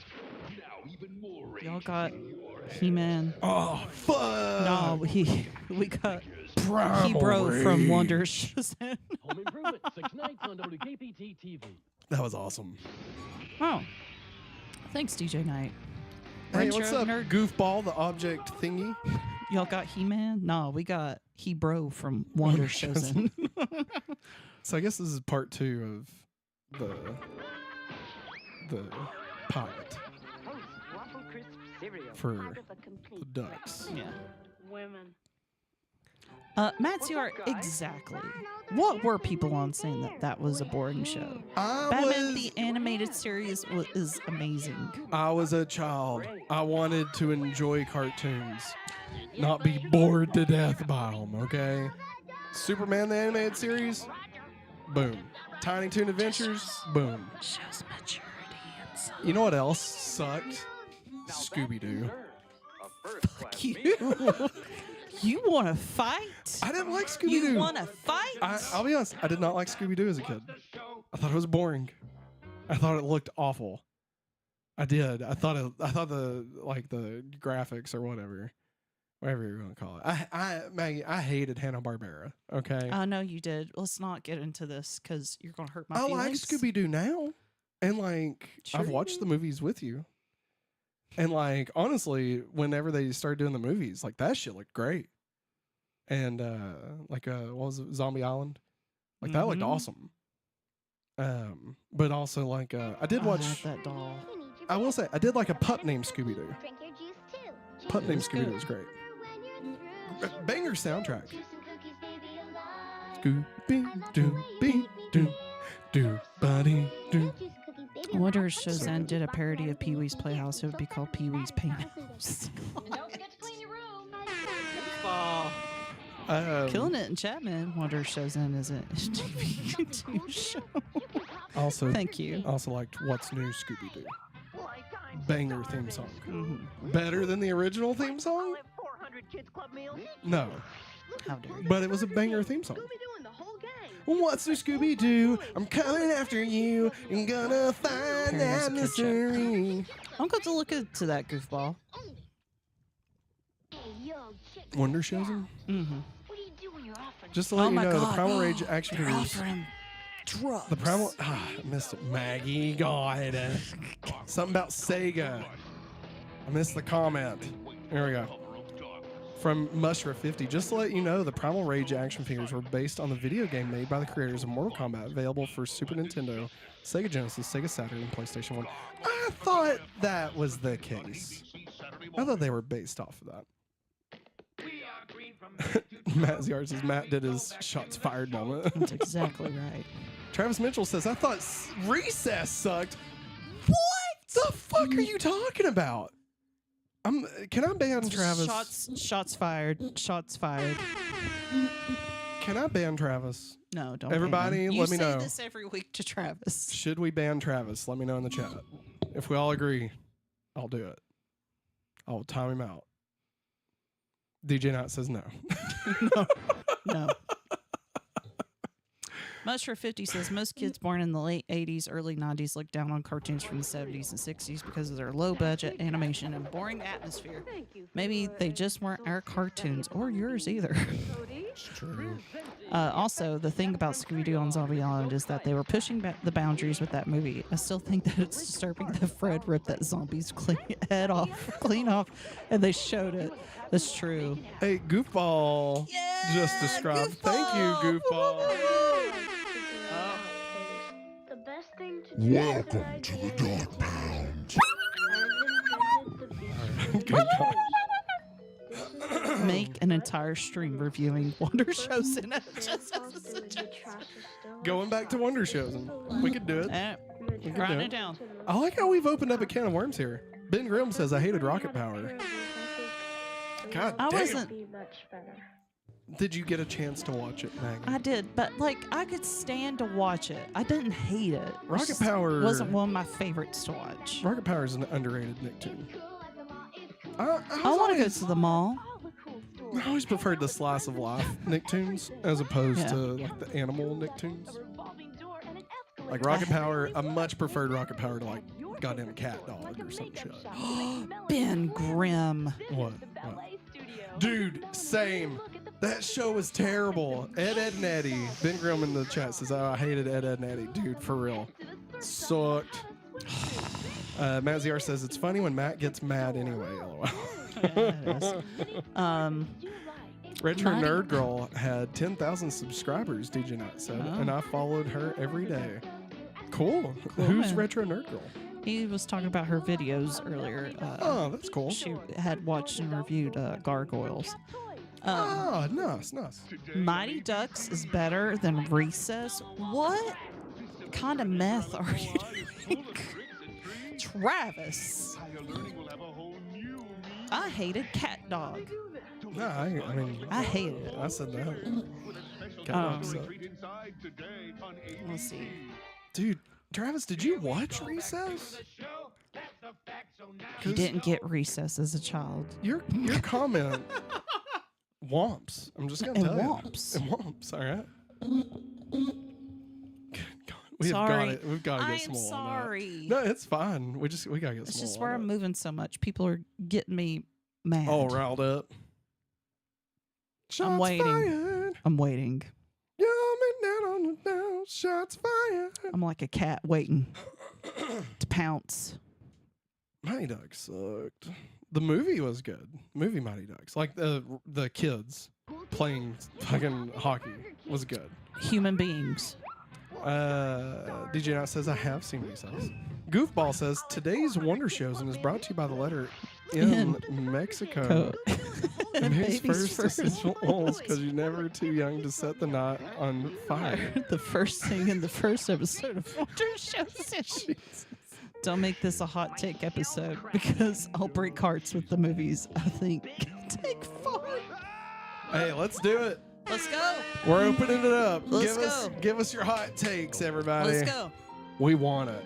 Now even more rage y'all got in your head. He-Man. Oh, fuck! No, we got Primal Hebro from Rage. Wonder Shazam. Home Improvement, 6 nights on WKPT TV. That was awesome. Oh, thanks, DJ Knight. Hey, Retro what's up, nerd? Goofball, the object thingy? Y'all got He-Man? No, we got Hebro from Wonder Shazam. So I guess this is part 2 of the pilot Waffle crisp cereal. for Part of a complete the ducks. Yeah. Women. Matt CR, exactly. What were people on saying that was a boring show? Batman the Animated Series is amazing. I was a child. I wanted to enjoy cartoons, not be bored to death by them, okay? Superman the Animated Series, boom. Tiny Toon Adventures, boom. Shows maturity and stuff. You know what else sucked? Scooby-Doo. Fuck you. You want to fight? I didn't like Scooby-Doo. You want to fight? I'll be honest, I did not like Scooby-Doo as a kid. I thought it was boring. I thought it looked awful. I did. I thought the graphics or whatever you're gonna call it. Maggie, I hated Hanna-Barbera. Okay. I know you did. Let's not get into this because you're gonna hurt my I feelings. like Scooby-Doo now, and Sure I've you watched do. the movies with you, and honestly, whenever they started doing the movies, that shit looked great, and what was it, Zombie Island, that looked awesome. But also I did watch had that doll. I will say I did like a pup named Scooby-Doo. Drink your juice too. Pup named It's good. Scooby-Doo was great. When you're through, Banger soundtrack. juice and cookies, baby, alive. Scooby-Doo, doo, buddy, doo. I wonder if Shazam did a parody of Pee Wee's Playhouse. It would be called Pee Wee's Painthouse. And don't forget to clean your room. Killing it in chat, man. Wonder if Shazam is a TV show. Also, Thank you. Also liked What's New Scooby-Doo. Banger theme song. Mm-hmm. Better than the original theme song? 400 kids club meals. No. How dare you? But it was a banger theme song. Scooby-Doo and the whole gang. What's new Scooby-Doo? I'm coming after you. I'm gonna find Parodies that a kid show. mystery. I'm going to look into that goofball. Hey, yo, check Wonder this shows out. him? Mm-hmm. What are you doing? You're offering. Just to let Oh you my know, the God. Primal Rage action They're figures. offering drugs. The Primal. I missed it. Maggie, God. Something about Sega. I missed the comment. Here we go. From Mushra50, just to let you know, the Primal Rage action figures were based on the video game made by the creators of Mortal Kombat, available for Super Nintendo, Sega Genesis, Sega Saturn, and PlayStation 1. I thought that was the case. I thought they were based off of that. Matt ZR says Matt did his shots fired moment. That's exactly right. Travis Mitchell says, I thought Recess sucked. What the fuck are you talking about? Can I ban Travis? Shots fired. Shots fired. Can I ban Travis? No, don't. Everybody, ban him. let me You know. say this every week to Travis. Should we ban Travis? Let me know in the chat. If we all agree, I'll do it. I'll time him out. DJ Knott says no. No. Mushra50 says most kids born in the late 80s, early 90s look down on cartoons from the 70s and 60s because of their low budget animation and boring atmosphere. Maybe they just weren't our cartoons or yours either. It's true. Also, the thing about Scooby-Doo on Zombie Island is that they were pushing back the boundaries with that movie. I still think that it's disturbing that Fred ripped that zombie's head off, clean off, and they showed it. That's true. Hey, Goofball just described. Thank you, Goofball. The best thing to do. Welcome to the Dark Pound. Good God. Make an entire stream reviewing Wonder Shows in it. Just as a suggestion. Going back to Wonder Shows. We could do it. We could Writing do it down. I like how we've opened up a can of worms here. Ben Grimm says, I hated Rocket Power. God I damn. wasn't. Did you get a chance to watch it, Maggie? I did, but I could stand to watch it. I didn't hate it. Rocket Just Power wasn't one of my favorites to watch. Rocket Power is an underrated Nicktoon. I want to go to the mall. I always preferred the slice of life Nicktoons as opposed to like the animal Nicktoons. Like Rocket Power, I much preferred Rocket Power to like goddamn Cat Dog or some shit. Ben Grimm. What? Dude, same. That show was terrible. Ed, and Eddie. Ben Grimm in the chat says, "Oh, I hated Ed, and Eddie." Dude, for real. Sucked. Matt ZR says, "It's funny when Matt gets mad anyway." LOL. Retro Nerd Girl had 10,000 subscribers, DJ Nut said, and I followed her every day. Cool. Who's Retro Nerd Girl? He was talking about her videos earlier. Oh, that's cool. She had watched and reviewed Gargoyles. Nice. Mighty Ducks is better than Recess. What kind of meth are you doing? Travis. I hated Cat Dog. No, I mean, I hated it. I said that. Let's see. Dude, Travis, did you watch Recess? You didn't get Recess as a child. Your comment womps. I'm just gonna tell womps. you. It womps. All right. We've got to get small. I'm sorry. No, it's fine. We gotta get It's small. just where I'm moving so much. People are getting me mad. All riled up. I'm waiting. Fired. I'm waiting. You're down on the down. Shots fired. I'm like a cat waiting to pounce. Mighty Ducks sucked. The movie was good. Movie Mighty Ducks, like the kids playing fucking hockey, was good. Human beings. DJ Knot says, I have seen Recess. Goofball says, today's Wonder Shows and is brought to you by the letter in Mexico. And baby's first essentials because you're never too young to set the knot on fire. The first thing in the first episode of Wonder Shows. Don't make this a hot take episode because I'll break hearts with the movies. I think take 5. Hey, let's do it. Let's go. We're opening it up. Let's Give us your hot takes, everybody. Let's go. We want it.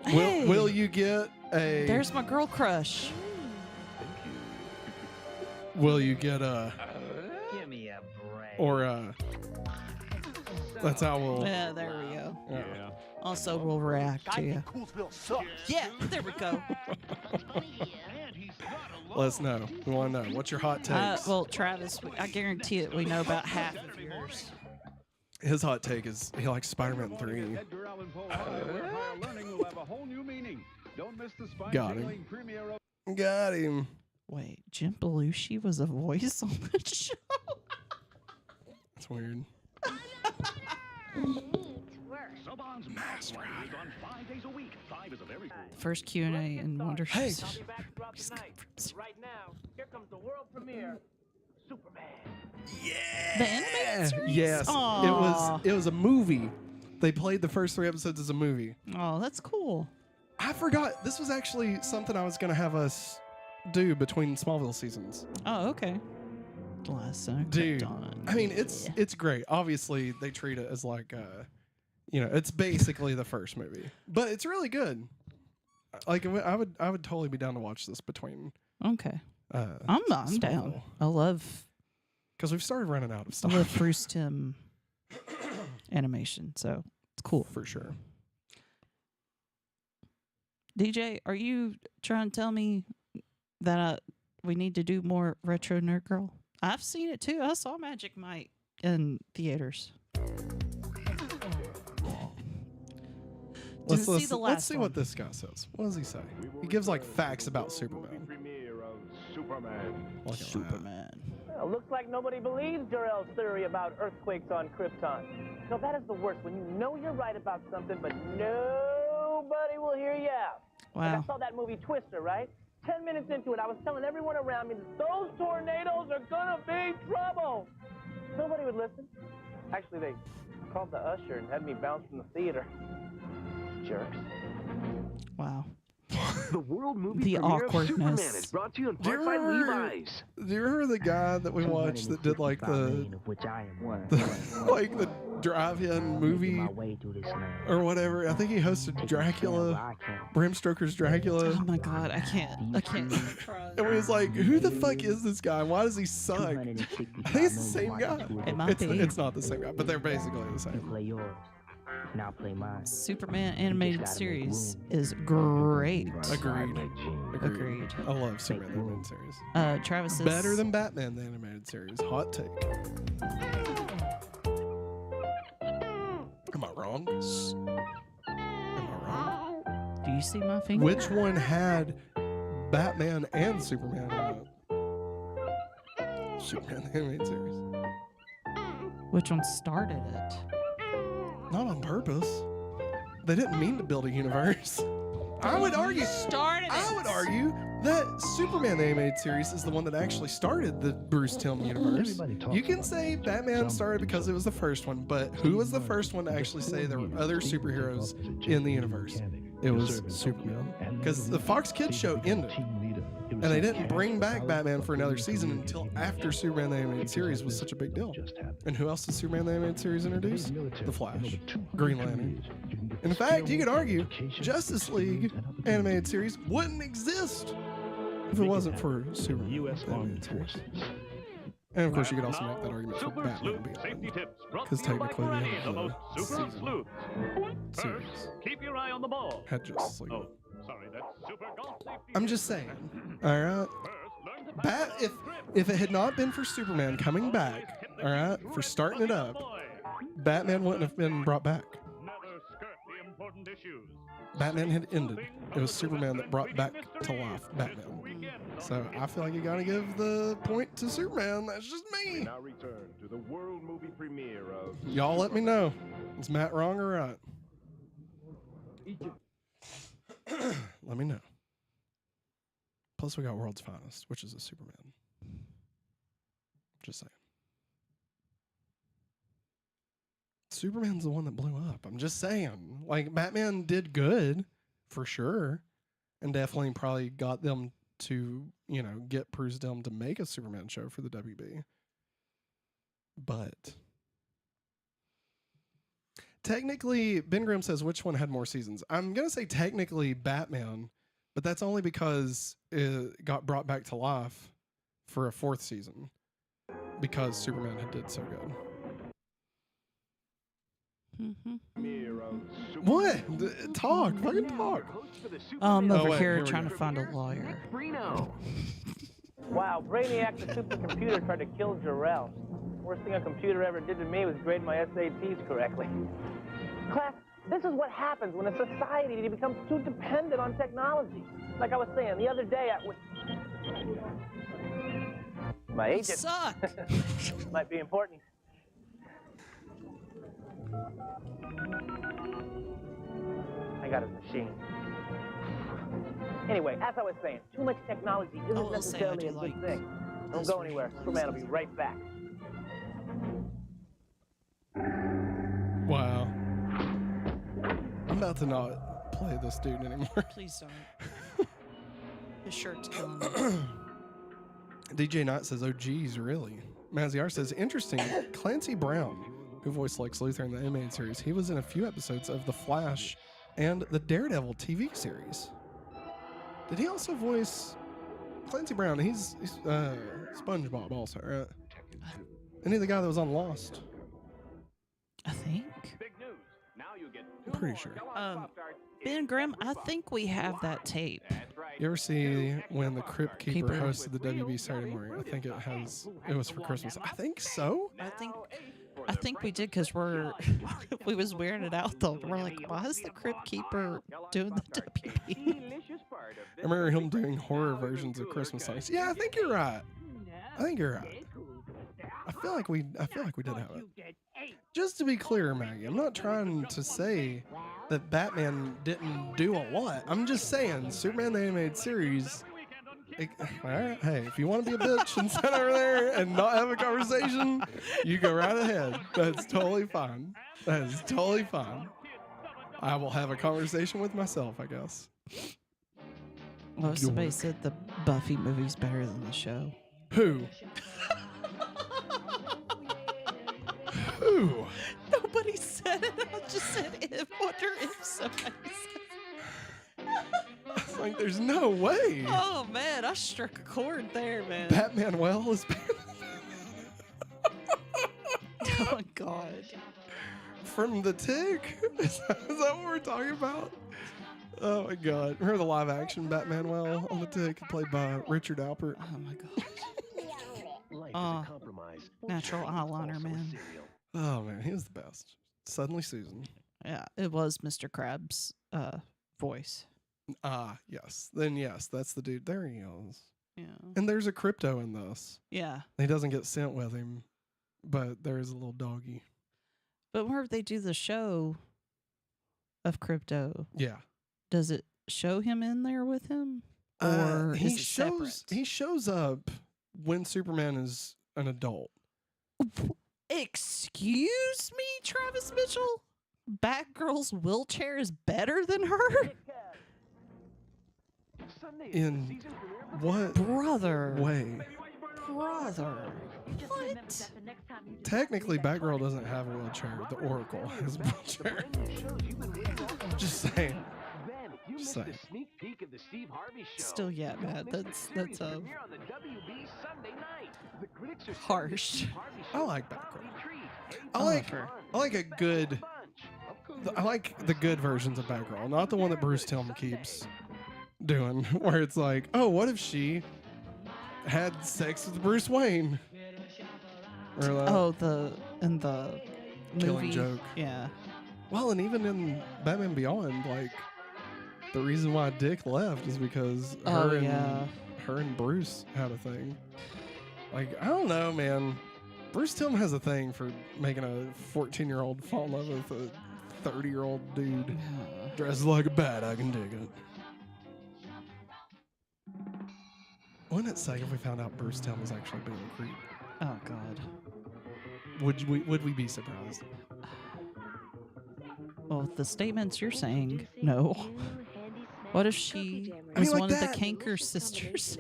Hey. Will you get a... There's my girl crush. Will you get a... Give me a break. Or a... That's how we'll... Yeah, there we go. Yeah. Also, we'll react to you. Yeah, there we go. Let us know. We want to know. What's your hot takes? Well, Travis, I guarantee it. We know about half of yours. His hot take is he likes Spider-Man 3. Got him. Got him. Wait, Jim Belushi was a voice on the show? That's weird. The first Q&A in Wonder Shows. Right now, here comes the world premiere. Superman. Yeah. The animated series? Yes. Aww. It was a movie. They played the first 3 episodes as a movie. Oh, that's cool. I forgot. This was actually something I was going to have us do between Smallville seasons. Oh, okay. Dude, I mean, it's great. Obviously, they treat it as like, it's basically the first movie, but it's really good. Like, I would totally be down to watch this between. Okay. I'm down. I love. Because we've started running out of stuff. I love Bruce Timm animation, so it's cool for sure. DJ, are you trying to tell me that we need to do more Retro Nerd Girl? I've seen it too. I saw Magic Mike in theaters. Let's see what this guy says. What does he say? He gives like facts about Superman. Superman. Well, looks like nobody believes Jor-El's theory about earthquakes on Krypton. No, that is the worst. When you know you're right about something, but nobody will hear you out. Wow. Like I saw that movie Twister, right? 10 minutes into it, I was telling everyone around me that those tornadoes are gonna be trouble. Nobody would listen. Actually, they called the usher and had me bounce from the theater. Jerks. Wow. The world movie The premiere of Superman awkwardness. is brought to you in part by Levi's. Do you remember the guy that we watched that did like the like the drive-in movie or whatever? I think he hosted Dracula, Bram Stoker's Dracula. Oh my God, I can't. And we was like, who the fuck is this guy? Why does he suck? I think it's the same guy. It might be. It's not the same guy, but they're basically the same. Now play mine. Superman animated series is great. Agreed. I love Superman the animated series. Travis says Better than Batman the animated series. Hot take. Am I wrong? Do you see my finger? Which one had Batman and Superman in it? Superman the animated series. Which one started it? Not on purpose. They didn't mean to build a universe. I would argue that Superman the animated series is the one that actually started the Bruce Timm universe. You can say Batman started because it was the first one, but who was the first one to actually say there were other superheroes in the universe? It was Superman. Because the Fox Kids show ended. And they didn't bring back Batman for another season until after Superman the animated series was such a big deal. And who else did Superman the animated series introduce? The Flash, Green Lantern. In fact, you could argue Justice League animated series wouldn't exist if it wasn't for Superman the animated series. And of course, you could also make that argument for Batman being because technically the end of the series Keep your eye on the ball. had Justice League. Sorry, that's super golf safety. I'm just saying. All right. If it had not been for Superman coming back, all right, for starting it up, Batman wouldn't have been brought back. Never skirt the important issues. Batman had ended. It was Superman that brought back to life Batman. So I feel like you gotta give the point to Superman. That's just me. Now return to the world movie premiere of. Y'all let me know. Is Matt wrong or right? Let me know. Plus, we got World's Finest, which is a Superman. Just saying. Superman's the one that blew up. I'm just saying. Like, Batman did good, for sure. And definitely probably got them to, get Bruce Timm to make a Superman show for the WB. But technically, Ben Grimm says which one had more seasons. I'm going to say technically Batman, but that's only because it got brought back to life for a fourth season because Superman had did so good. What? Talk. Fucking talk. I'm over here trying to find a lawyer. Wow, Brainiac the supercomputer tried to kill Jarrell. Worst thing a computer ever did to me was grade my SATs correctly. Class, this is what happens when a society becomes too dependent on technology. Like I was saying, the other day my agent suck. might be important. I got his machine. Anyway, as I was saying, too much technology isn't necessarily a good thing. Don't go anywhere. Superman will be right back. Wow. I'm about to not play this dude anymore. Please don't. His shirt's killing me. DJ Knight says, oh, geez, really? Maziar says, interesting. Clancy Brown, who voiced Lex Luthor in the animated series, he was in a few episodes of The Flash and the Daredevil TV series. Did he also voice Clancy Brown? He's SpongeBob also, right? Isn't he the guy that was on Lost? I think. I'm pretty sure. Ben Grimm, I think we have that tape. You ever see when the Crypt Keeper hosted the WB Saturday morning? I think it was for Christmas. I think so. I think we did because we was weirded out though. We're like, why is the Crypt Keeper doing the WB? I remember him doing horror versions of Christmas songs. Yeah, I think you're right. I feel like we did have it. Just to be clear, Maggie, I'm not trying to say that Batman didn't do a lot. I'm just saying Superman the animated series. All right, hey, if you want to be a bitch and sit over there and not have a conversation, you go right ahead. That's totally fine. That is totally fine. I will have a conversation with myself, I guess. Well, somebody said the Buffy movie's better than the show. Who? Who? Nobody said it. I just said if. Wonder if somebody said It's like, there's no way. Oh, man. I struck a chord there, man. Batman Well is better. Oh, my God. From the Tick? Is that what we're talking about? Oh, my God. Remember the live action Batman Well on the Tick, played by Richard Alpert? Oh, my God. Natural eyeliner, man. Oh, man. He was the best. Suddenly Susan. Yeah, it was Mr. Krabs' voice. Yes. Then, yes, that's the dude. There he is. Yeah. And there's a crypto in this. Yeah. He doesn't get sent with him, but there is a little doggy. But whenever they do the show of Crypto, yeah, does it show him in there with him, or he is it shows separate? he shows up when Superman is an adult. Excuse me, Travis Mitchell? Batgirl's wheelchair is better than her? In what brother way? Brother. What? Technically, Batgirl doesn't have a wheelchair. The Oracle has a wheelchair. Just saying. Just saying. Still, yeah, man. That's harsh. I like Batgirl. I like the good versions of Batgirl, not the one that Bruce Timm keeps doing, where it's like, oh, what if she had sex with Bruce Wayne? Or like, the Killing movie. Joke. Yeah. Well, and even in Batman Beyond, like, the reason why Dick left is because her and Bruce had a thing. Like, I don't know, man. Bruce Timm has a thing for making a 14-year-old fall in love with a 30-year-old dude dressed like a bat. I can dig it. Wouldn't it say if we found out Bruce Timm was actually being a creep? Oh, God. Would we be surprised? Well, the statements you're saying, no. What if she was one of the Canker sisters?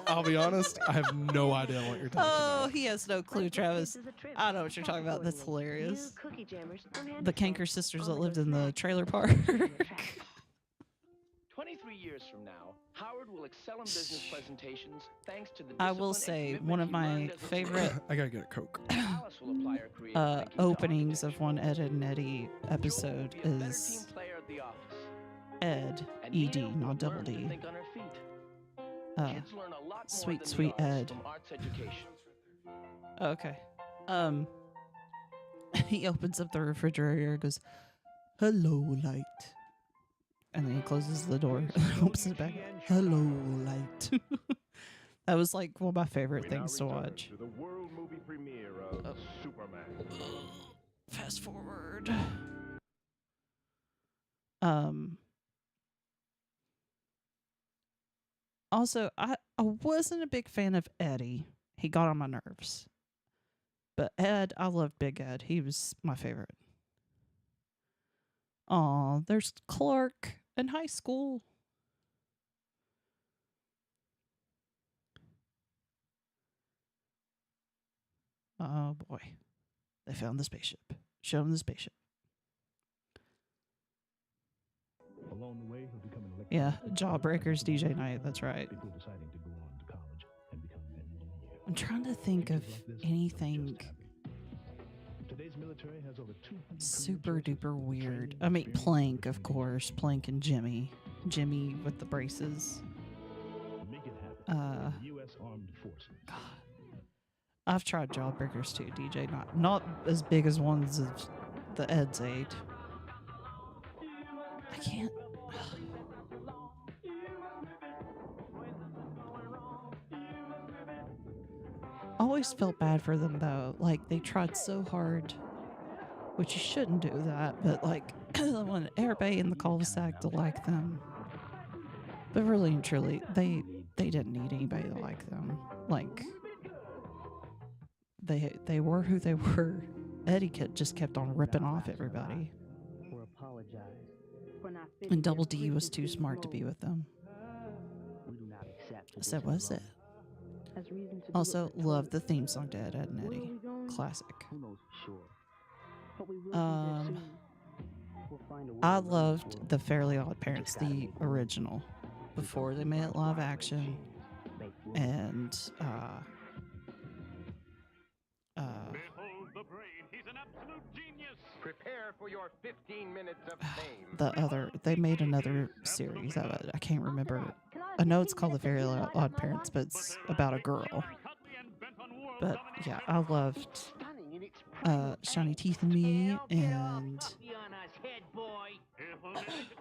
I'll be honest, I have no idea what you're talking about. Oh, he has no clue, Travis. I don't know what you're talking about. That's hilarious. The Canker sisters that lived in the trailer park. 23 years from now, Howard will excel in business presentations thanks to the I will say one of my favorite I gotta get a Coke. openings of one Ed and Eddie episode is Ed, E-D, not double D. Sweet, sweet Ed. Okay. He opens up the refrigerator and goes, "Hello, light." And then he closes the door and opens it back. "Hello, light." That was like one of my favorite things to watch. To the world movie premiere of Superman. Fast forward. Also, I wasn't a big fan of Eddie. He got on my nerves. But Ed, I loved Big Ed. He was my favorite. Aw, there's Clark in high school. Oh boy. They found the spaceship. Show him the spaceship. Along the way, he'll become an Yeah, Jawbreakers DJ Night, that's right. I'm trying to think of anything super duper weird. I mean, Plank, of course. Plank and Jimmy. Jimmy with the braces. God. I've tried Jawbreakers too, DJ. Not as big as ones as the Ed's 8. I can't. Always felt bad for them though. Like they tried so hard, which you shouldn't do that. But like, I wanted everybody in the cul-de-sac to like them. But really and truly, they didn't need anybody to like them. Like they were who they were. Eddie just kept on ripping off everybody. Or apologize for not And Double D was too smart to be with them. So was it? Also, love the theme song to Ed, Ed and Eddie. Classic. I loved the Fairly Odd Parents, the original, before they made it live action. And Prepare for your 15 minutes of fame. the other, they made another series of it. I can't remember. I know it's called The Fairly Odd Parents, but it's about a girl. But yeah, I loved Shiny Teeth and Me and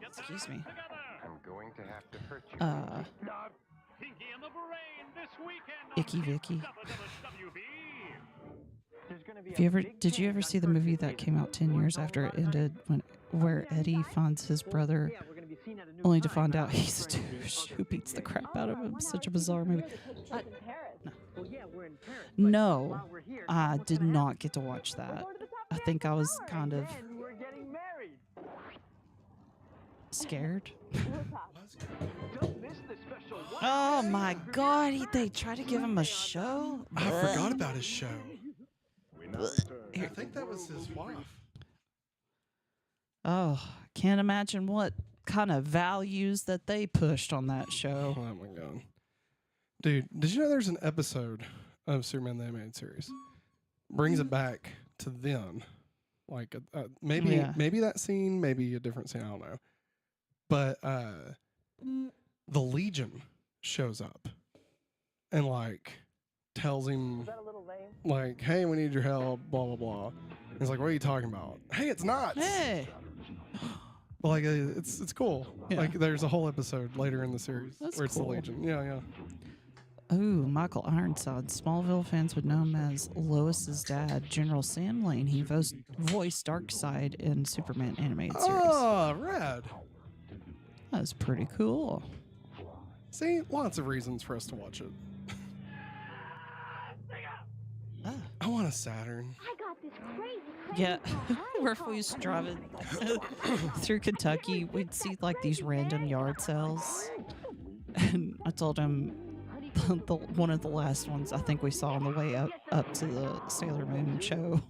excuse me. I'm going to have to hurt you. Icky Vicky. Did you ever see the movie that came out 10 years after it ended, where Eddie finds his brother only to find out he's a douche who beats the crap out of him? Such a bizarre movie. No, I did not get to watch that. I think I was kind of scared. Oh my God, they tried to give him a show? I forgot about his show. I think that was his wife. Oh, can't imagine what kind of values that they pushed on that show. Oh my God. Dude, did you know there's an episode of Superman the Animated Series? Brings it back to then. Like, maybe that scene, maybe a different scene, I don't know. But the Legion shows up and, like, tells him, like, hey, we need your help, blah, blah, blah. And he's like, what are you talking about? Hey, it's not. Hey. But, like, it's cool. Yeah. Like, there's a whole episode later in the series That's where it's cool. the Legion. Yeah, yeah. Ooh, Michael Ironside. Smallville fans would know him as Lois's dad, General Sam Lane. He voiced Darkseid in Superman animated series. Oh, rad. That's pretty cool. See, lots of reasons for us to watch it. I want a Saturn. I got this crazy Yeah, where if we was driving through Kentucky, we'd see like these random yard sales. And I told him one of the last ones I think we saw on the way up to the Sailor Moon show.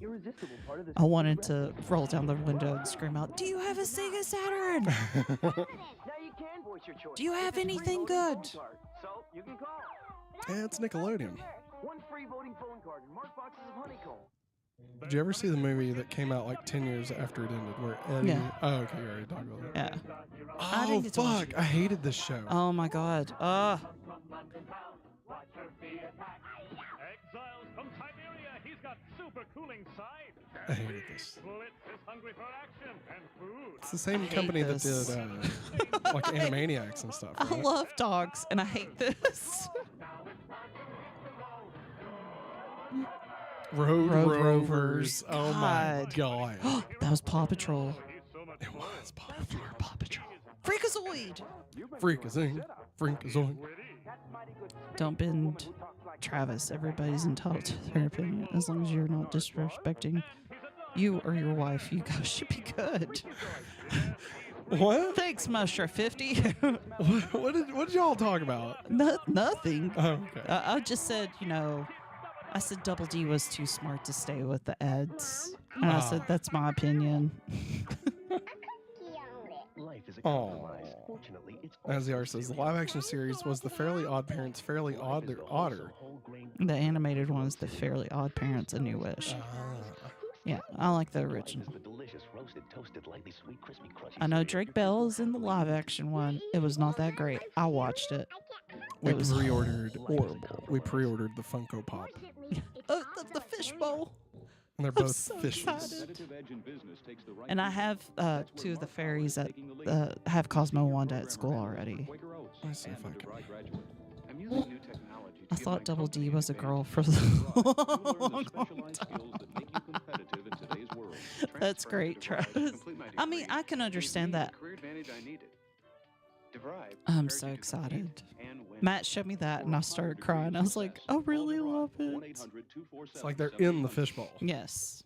I wanted to roll down the window and scream out, "Do you have a Sega Saturn? Do you have anything good?" Yeah, it's Nickelodeon. One free voting phone card and marked boxes of honeycomb. Did you ever see the movie that came out like 10 years after it ended? Where Eddie... Yeah. Oh, okay, you already talked about that. Yeah. Oh, fuck. I hated this show. Oh, my God. Exiles from Siberia, he's got super cooling side. I hated this. Blitz is hungry for action and food. It's the same company that did like Animaniacs and stuff. I right? love dogs, and I hate this. Road Rovers. God. Oh, my God. That was Paw Patrol. It was Paw Patrol. Freakazoid! Freakazoid. Don't bend Travis. Everybody's entitled to their opinion. As long as you're not disrespecting you or your wife, you guys should be good. What? Thanks, Mushra 50. What did y'all talk about? Nothing. Oh, okay. I just said, I said Double D was too smart to stay with the Eds. And I said, that's my opinion. As the artist says, the live-action series was the Fairly Odd Parents, Fairly Odder. The animated one is the Fairly Odd Parents, A New Wish. Yeah, I like the original. I know Drake Bell is in the live-action one. It was not that great. I watched it. We It was pre-ordered horrible. We pre-ordered the Funko Pop, The fishbowl. and they're I'm both so fishes. excited. And I have two of the fairies that have Cosmo Wanda at school already. Let's see if I can. I thought Double D was a girl for the long time. That's great, Travis. I mean, I can understand that. I'm so excited. Matt showed me that, and I started crying. I was like, I really love it. It's like they're in the fishbowl. Yes.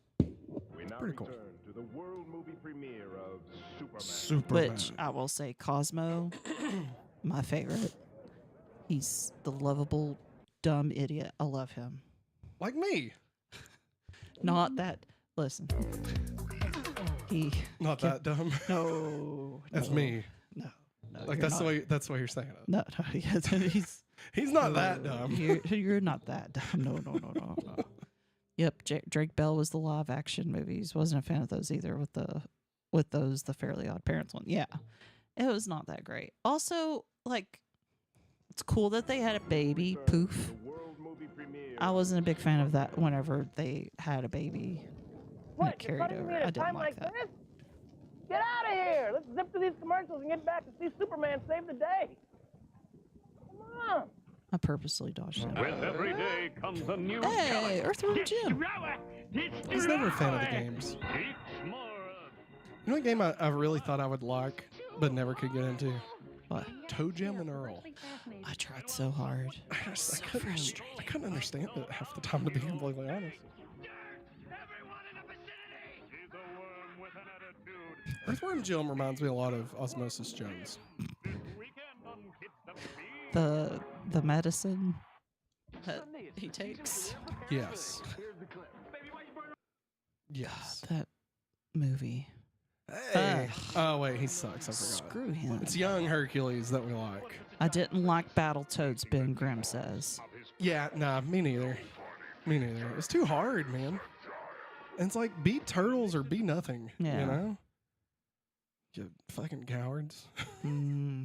Pretty cool. the world movie premiere of Superman. Superman. Which I will say, Cosmo, my favorite. He's the lovable, dumb idiot. I love him. Like me. Not that. Listen. Not that dumb. No. That's me. No. Like that's the way you're saying it. No. He's not that dumb. You're not that dumb. No. Yep. Drake Bell was the live action movies. Wasn't a fan of those either. With those the Fairly Odd Parents one. Yeah, it was not that great. Also, like, it's cool that they had a baby. Poof. I wasn't a big fan of that whenever they had a baby. What? Carried over. I didn't like that. This? Get out of here! Let's zip to these commercials and get back to see Superman save the day. Come on. I purposely dodged it. With every day comes a new Hey, Earthworm Jim. I was never a fan of the games. You know what game I really thought I would like, but never could get into? What? Toe Jam and Earl. I tried so hard. I couldn't understand it half the time, to be completely honest. Earthworm Jim reminds me a lot of Osmosis Jones. The medicine that he takes. Yes. Yes. God, that movie. Hey. Oh wait, he sucks. I forgot. Screw him. It's young Hercules that we like. I didn't like Battletoads, Ben Grimm says. Yeah, nah, me neither. Me neither. It's too hard, man. And it's like, be turtles or be nothing. Yeah. You know? You fucking cowards.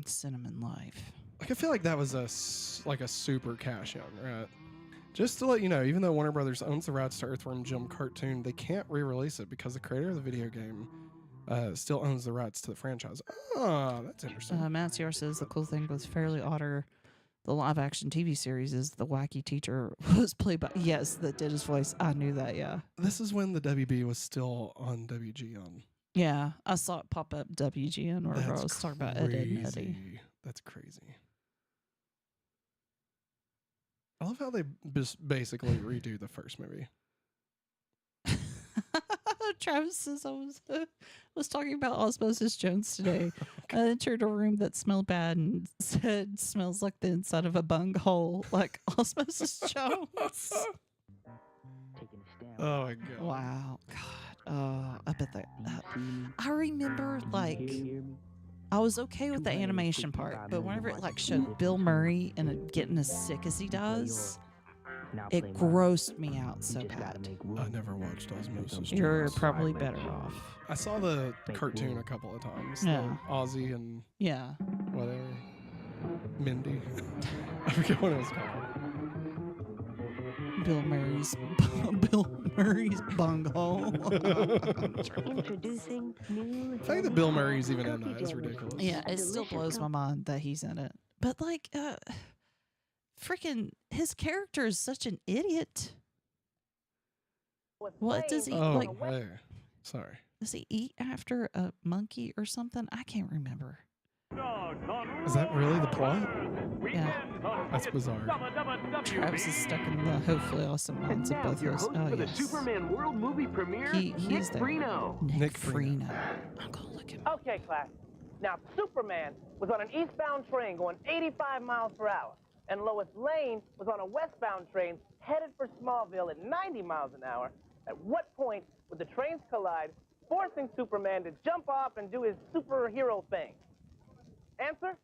Cinnamon Life. Like, I feel like that was a super cash in, right? Just to let you know, even though Warner Brothers owns the rights to Earthworm Jim cartoon, they can't re-release it because the creator of the video game still owns the rights to the franchise. Oh, that's interesting. Matt CR says the cool thing with Fairly Odder, the live-action TV series, is the wacky teacher was played by... Yes, that did his voice. I knew that, yeah. This is when the WB was still on WGN. Yeah, I saw it pop up WGN wherever I was talking about Ed, Ed, and Eddie. That's crazy. I love how they basically redo the first movie. Travis says I was talking about Osmosis Jones today. I entered a room that smelled bad and said smells like the inside of a bunghole, like Osmosis Jones. Oh my god! Wow, God. I bet that. I remember, like, I was okay with the animation part, but whenever it like showed Bill Murray and it getting as sick as he does, it grossed me out so bad. I never watched Osmosis. You're probably better off. I saw the cartoon a couple of times. Yeah. Ozzy and whatever. Mindy. I forget what it was called. Bill Murray's bunghole. Introducing new. The fact that Bill Murray's even in that is ridiculous. Yeah, it still blows my mind that he's in it. But like, freaking, his character is such an idiot. What does he like? Hey. Sorry. Does he eat after a monkey or something? I can't remember. Is that really the plot? Yeah. That's bizarre. Travis is stuck in the hopefully awesome minds of both of us. Oh, for the yes. Superman World Movie premiere, He's there. Nick Freno. I'm gonna look him up. Okay, class. Now, Superman was on an eastbound train going 85 miles per hour, and Lois Lane was on a westbound train headed for Smallville at 90 miles an hour. At what point would the trains collide, forcing Superman to jump off and do his superhero thing? Answer?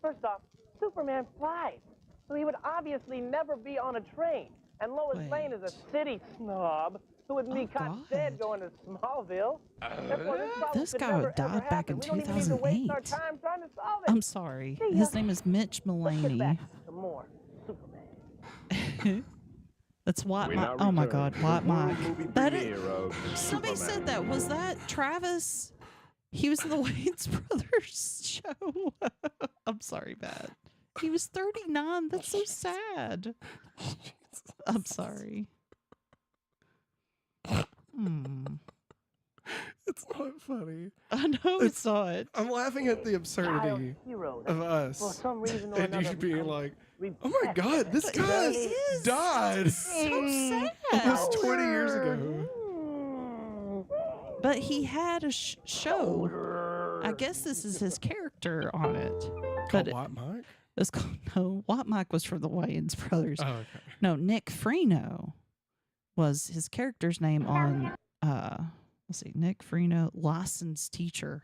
First off, Superman flies, so he would obviously never be on a train. And Lois Lane is a city snob who would be caught dead going to Smallville. This guy died back in 2008. I'm sorry. His name is Mitch Mulaney. That's White Mike. Oh my God, White Mike. That is, somebody said that. Was that Travis? He was in the Wayans Brothers show. I'm sorry, Matt. He was 39. That's so sad. I'm sorry. It's not funny. I know it's not. I'm laughing at the absurdity of us. And you being like, oh my God, this guy died so sad. almost 20 years ago. But he had a show. I guess this is his character on it. Called White Mike? It's called, no, White Mike was from the Wayans brothers. Oh, okay. No, Nick Freno was his character's name on, let's see, Nick Freno, licensed teacher.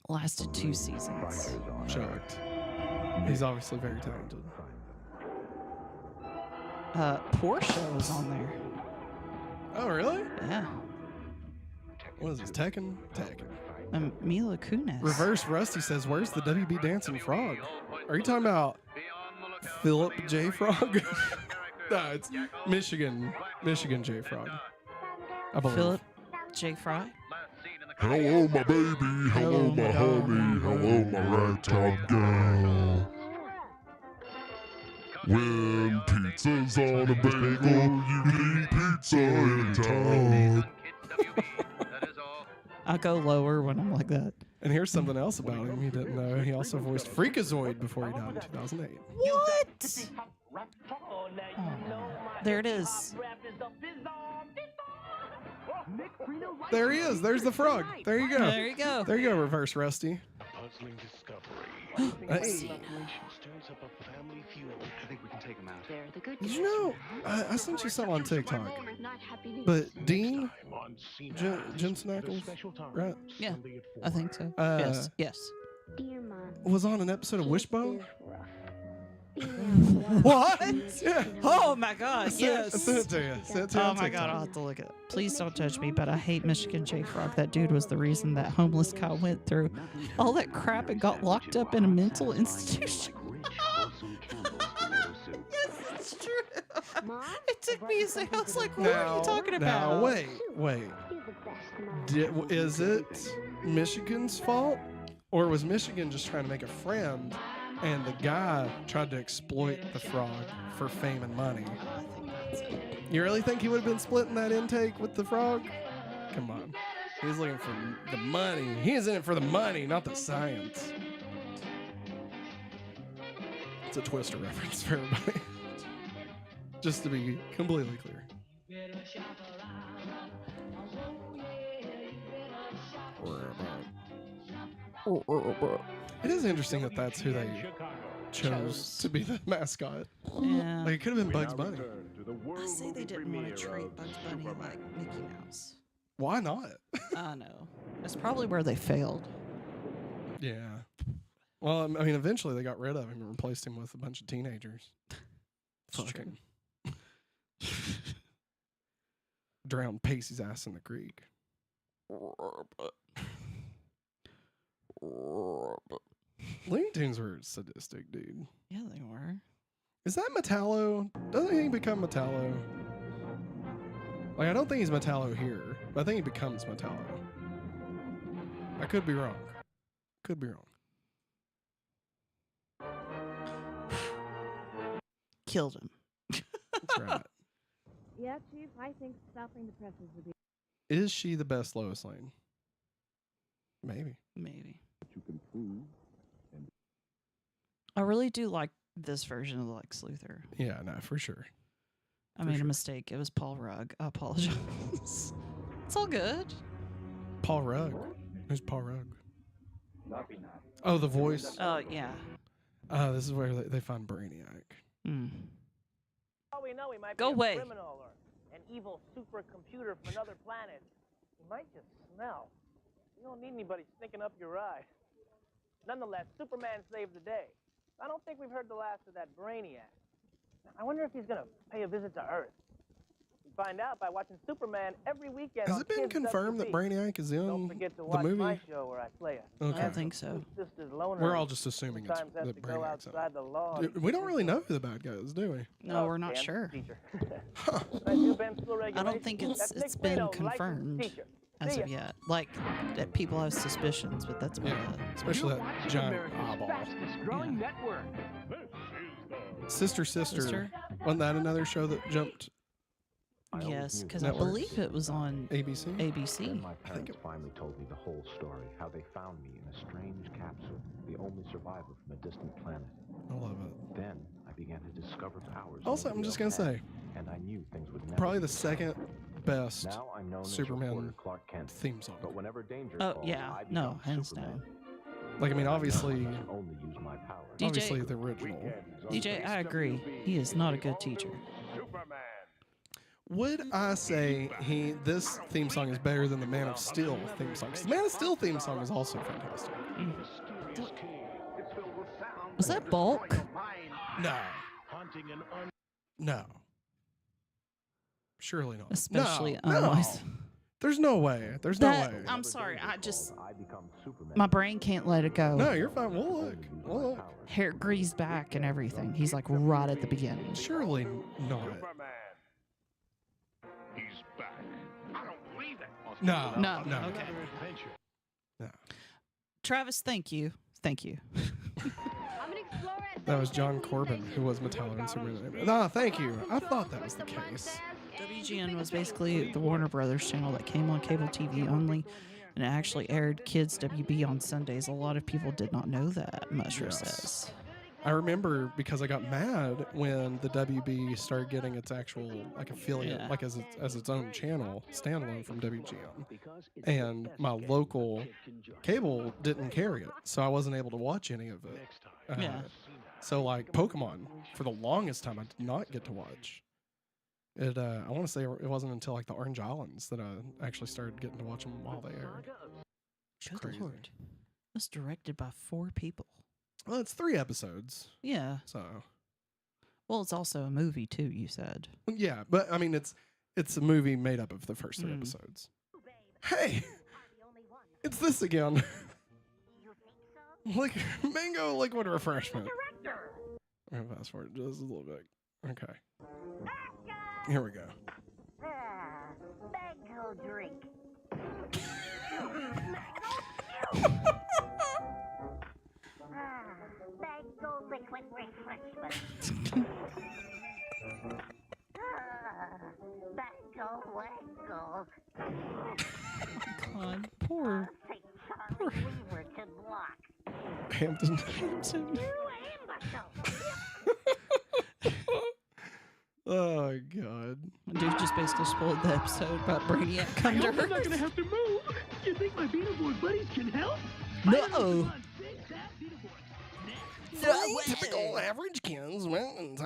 Lasted 2 seasons. Shocked. He's obviously very talented. Portia was on there. Oh, really? Yeah. What is this, Tekken? Tekken. Mila Kunis. Reverse Rusty says, where's the WB Dancing Frog? Are you talking about Philip J. Frog? No, it's Michigan J. Frog. I believe. Philip J. Fry? Hello, my baby. Hello, my homie. Hello, my ragtop girl. When pizza's on a bagel, you can eat pizza anytime. I go lower when I'm like that. And here's something else about him you didn't know. He also voiced Freakazoid before he died in 2008. What? Oh, there it is. There he is. There's the frog. There you go. There you go. There you go, Reverse Rusty. Puzzling discovery. Hey. Stirs up a family feud. I think we can take him out. They're the good Did you know, I sent you something on TikTok, but Dean, Jim Snackles, right? Yeah, I think so. Yes. Was on an episode of Wishbone. What? Yeah. Oh my God! Yes. I sent it to you. Oh my God! I'll have to look at it. Please don't judge me, but I hate Michigan J. Frog. That dude was the reason that homeless guy went through all that crap and got locked up in a mental institution. Yes, it's true. It took me a second. I was like, what are you talking about? Now, wait. Is it Michigan's fault? Or was Michigan just trying to make a friend and the guy tried to exploit the frog for fame and money? You really think he would have been splitting that intake with the frog? Come on. He's looking for the money. He is in it for the money, not the science. It's a Twister reference for everybody. Just to be completely clear. It is interesting that that's who they chose to be the mascot. Yeah. Like, it could have been Bugs Bunny. I say they didn't want to treat Bugs Bunny like Mickey Mouse. Why not? I know. That's probably where they failed. Yeah. Well, I mean, eventually they got rid of him and replaced him with a bunch of teenagers. Fucking drowned Pacey's ass in the creek. Looney Tunes were sadistic, dude. Yeah, they were. Is that Metallo? Doesn't he become Metallo? Like, I don't think he's Metallo here, but I think he becomes Metallo. I could be wrong. Could be wrong. Killed him. That's right. Yeah, Chief, I think stopping the presses would be... Is she the best Lois Lane? Maybe. You can prove. I really do like this version of Lex Luthor. Yeah, no, for sure. I made a mistake. It was Paul Rudd. I apologize. It's all good. Paul Rudd. Who's Paul Rudd? Oh, the voice. Oh, yeah. This is where they find Brainiac. All we know, he might Go be away. a criminal or an evil supercomputer from another planet. He might just smell. You don't need anybody sneaking up your ride. Nonetheless, Superman saved the day. I don't think we've heard the last of that Brainiac. I wonder if he's going to pay a visit to Earth. We find out by watching Superman every weekend. Has on it been Kids confirmed that WB. Brainiac is in Don't forget to the watch movie? my show where I play it. Okay. I think so. We're all just assuming it's Sometimes has that to go Brainiac's in outside the law. it. We don't really know who the bad guy is, do we? No, we're not sure. I don't think it's been confirmed as of yet. Like, that people have suspicions, but that's about it. Especially that giant eyeball. Growing network. Sister. Wasn't that another show that jumped? Yes, because I Networks? believe it was on ABC. ABC. My parents finally told me the whole story, how they found me in a strange capsule, the only survivor from a distant planet. I love it. Then I began to discover powers. Also, I'm just gonna say, and I knew things would never probably the second best Now I'm known as Superman reporter Clark Kent. theme song. But whenever danger Oh calls, yeah, I no, become hands Superman. down. Like, I mean, obviously, I can only use my power. obviously the original. DJ, I agree. He is not a good teacher. Would I say this theme song is better than the Man of Steel theme song? 'Cause the Man of Steel theme song is also fantastic. Was that Bulk? No. No. Surely not. Especially no. unwise. There's no way. There's That, no way. I'm sorry. My brain can't let it go. No, you're fine. We'll look. We'll look. Hair greased back and everything. He's like right at the beginning. Surely not. He's back. I don't believe it. No. No. No. Okay. No. Travis, thank you. Thank you. That was John Corbin, who was Metallica and Superman. No, thank you. I thought that was the case. WGN was basically the Warner Brothers channel that came on cable TV only, and it actually aired Kids WB on Sundays. A lot of people did not know that, Mushroom says. I remember because I got mad when the WB started getting its actual like affiliate, like as its own channel, standalone from WGN, and my local cable didn't carry it, so I wasn't able to watch any of it. So like Pokemon, for the longest time, I did not get to watch it. I want to say it wasn't until like the Orange Islands that I actually started getting to watch them while they aired. Good Lord. It was directed by 4 people. Well, it's 3 episodes. Yeah. So. Well, it's also a movie too, you said. Yeah, but I mean, it's a movie made up of the first 3 episodes. Hey, it's this again. Like mango liquid refreshment. I'm gonna fast forward just a little bit. Okay. Here we go. Mango drink. Mango liquid refreshment. Mango. God, poor. Weaver to block. Hampton. Oh God. Dude just basically spoiled the episode about Brainiac come to I'm not Earth. gonna have to move. You think my Beetle Boy buddies can help? No. Typical average kids went and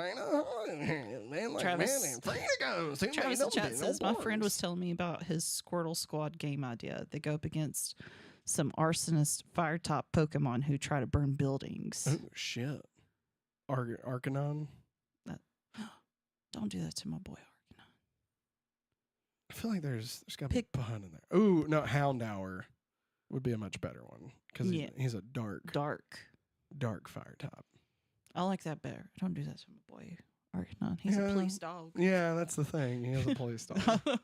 man like Travis, man and free to go. Soon Travis they in chat don't do no says, my friend boards." was telling me about his Squirtle Squad game idea. They go up against some arsonist fire top Pokemon who try to burn buildings. Oh shit. Arcanon. Don't do that to my boy Arcanon. I feel like there's got to be a pun in there. Ooh, no, Houndour would be a much better one because he's a dark fire top. I like that better. Don't do that to my boy Arcanon. He's a police dog. Yeah, that's the thing. He is a police dog. So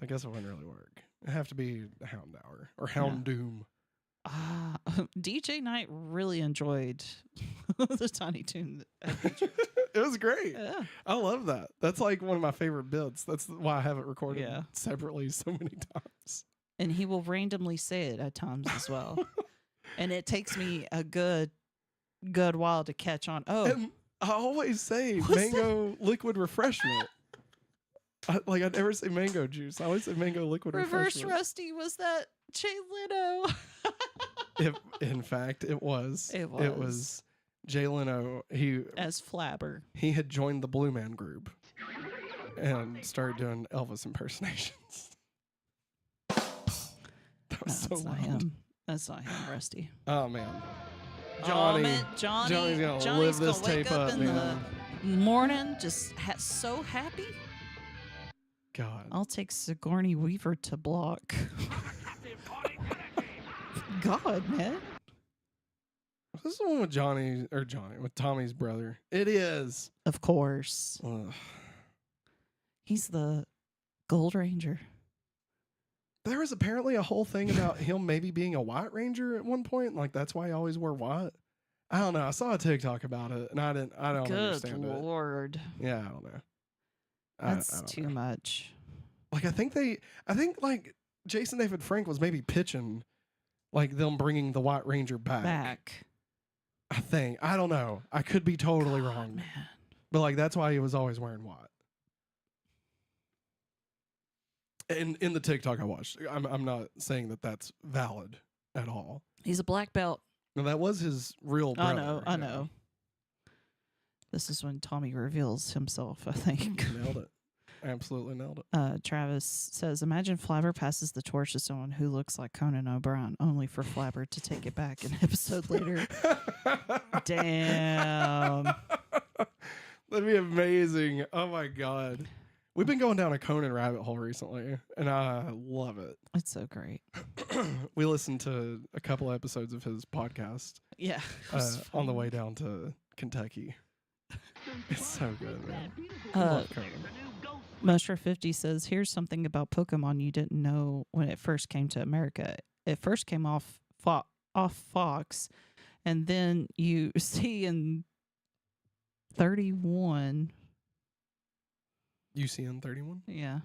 I guess it wouldn't really work. It'd have to be Houndour or Houndoom. DJ Knight really enjoyed the Tiny Toon. It was great. Yeah. I love that. That's like one of my favorite bits. That's why I have it recorded separately so many times. And he will randomly say it at times as well. And it takes me a good while to catch on. Oh, and I always say mango liquid refreshment. I never say mango juice. I always say mango liquid Reverse refreshment. Rusty, was that Jay Leno? In fact, it was. It was. It was Jay Leno. As Flabber. He had joined the Blue Man Group and started doing Elvis impersonations. That was so That's not loud. him. That's not him, Rusty. Oh man, Johnny's gonna live this gonna wake tape up, in man. the morning just so happy. God, I'll take Sigourney Weaver to block. God, man. This is the one with with Tommy's brother. It is. Of course. Ugh. He's the Gold Ranger. There was apparently a whole thing about him maybe being a White Ranger at one point. Like that's why he always wore white. I don't know. I saw a TikTok about it, and I don't understand Good Lord. it. Yeah, I don't know. That's I don't too know. much. Like I think like Jason David Frank was maybe pitching like them bringing the White Ranger back. I think. I don't know. I could be totally wrong. Man. But like that's why he was always wearing white. And in the TikTok I watched, I'm not saying that that's valid at all. He's a black belt. No, that was his real brother. I know. This is when Tommy reveals himself, I think. Nailed it. Absolutely nailed it. Travis says, imagine Flabber passes the torch to someone who looks like Conan O'Brien, only for Flabber to take it back an episode later. Damn. That'd be amazing. Oh, my God. We've been going down a Conan rabbit hole recently, and I love it. It's so great. We listened to a couple episodes of his podcast. Yeah. On the way down to Kentucky. It's so good, man. Mosher 50 says, here's something about Pokemon you didn't know when it first came to America. It first came off Fox, and then you see in 31. UCN 31? Yeah.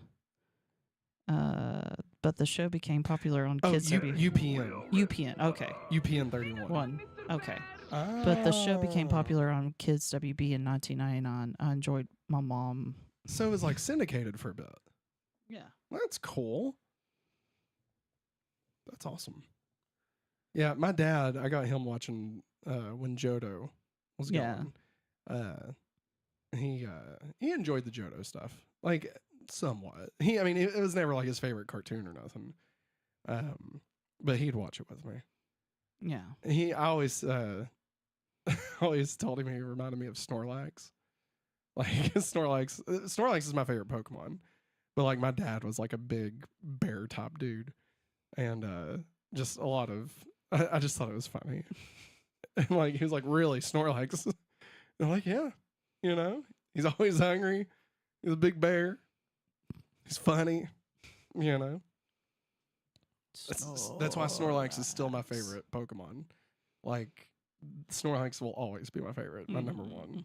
But the show became popular on Kids UPN. UPN, okay. UPN 31. Okay. But the show became popular on Kids WB in 1999. I enjoyed my mom. So it was like syndicated for a bit. Yeah. That's cool. That's awesome. Yeah, my dad, I got him watching when Johto was going. He enjoyed the Johto stuff. Like somewhat. It was never like his favorite cartoon or nothing. But he'd watch it with me. Yeah. I always told him he reminded me of Snorlax. Like Snorlax is my favorite Pokemon. But like my dad was like a big bear top dude. And just a lot of I just thought it was funny. And like he was like, really, Snorlax? And I'm like, yeah, he's always hungry. He's a big bear. He's funny, That's why Snorlax is still my favorite Pokemon. Like Snorlax will always be my favorite, my number one.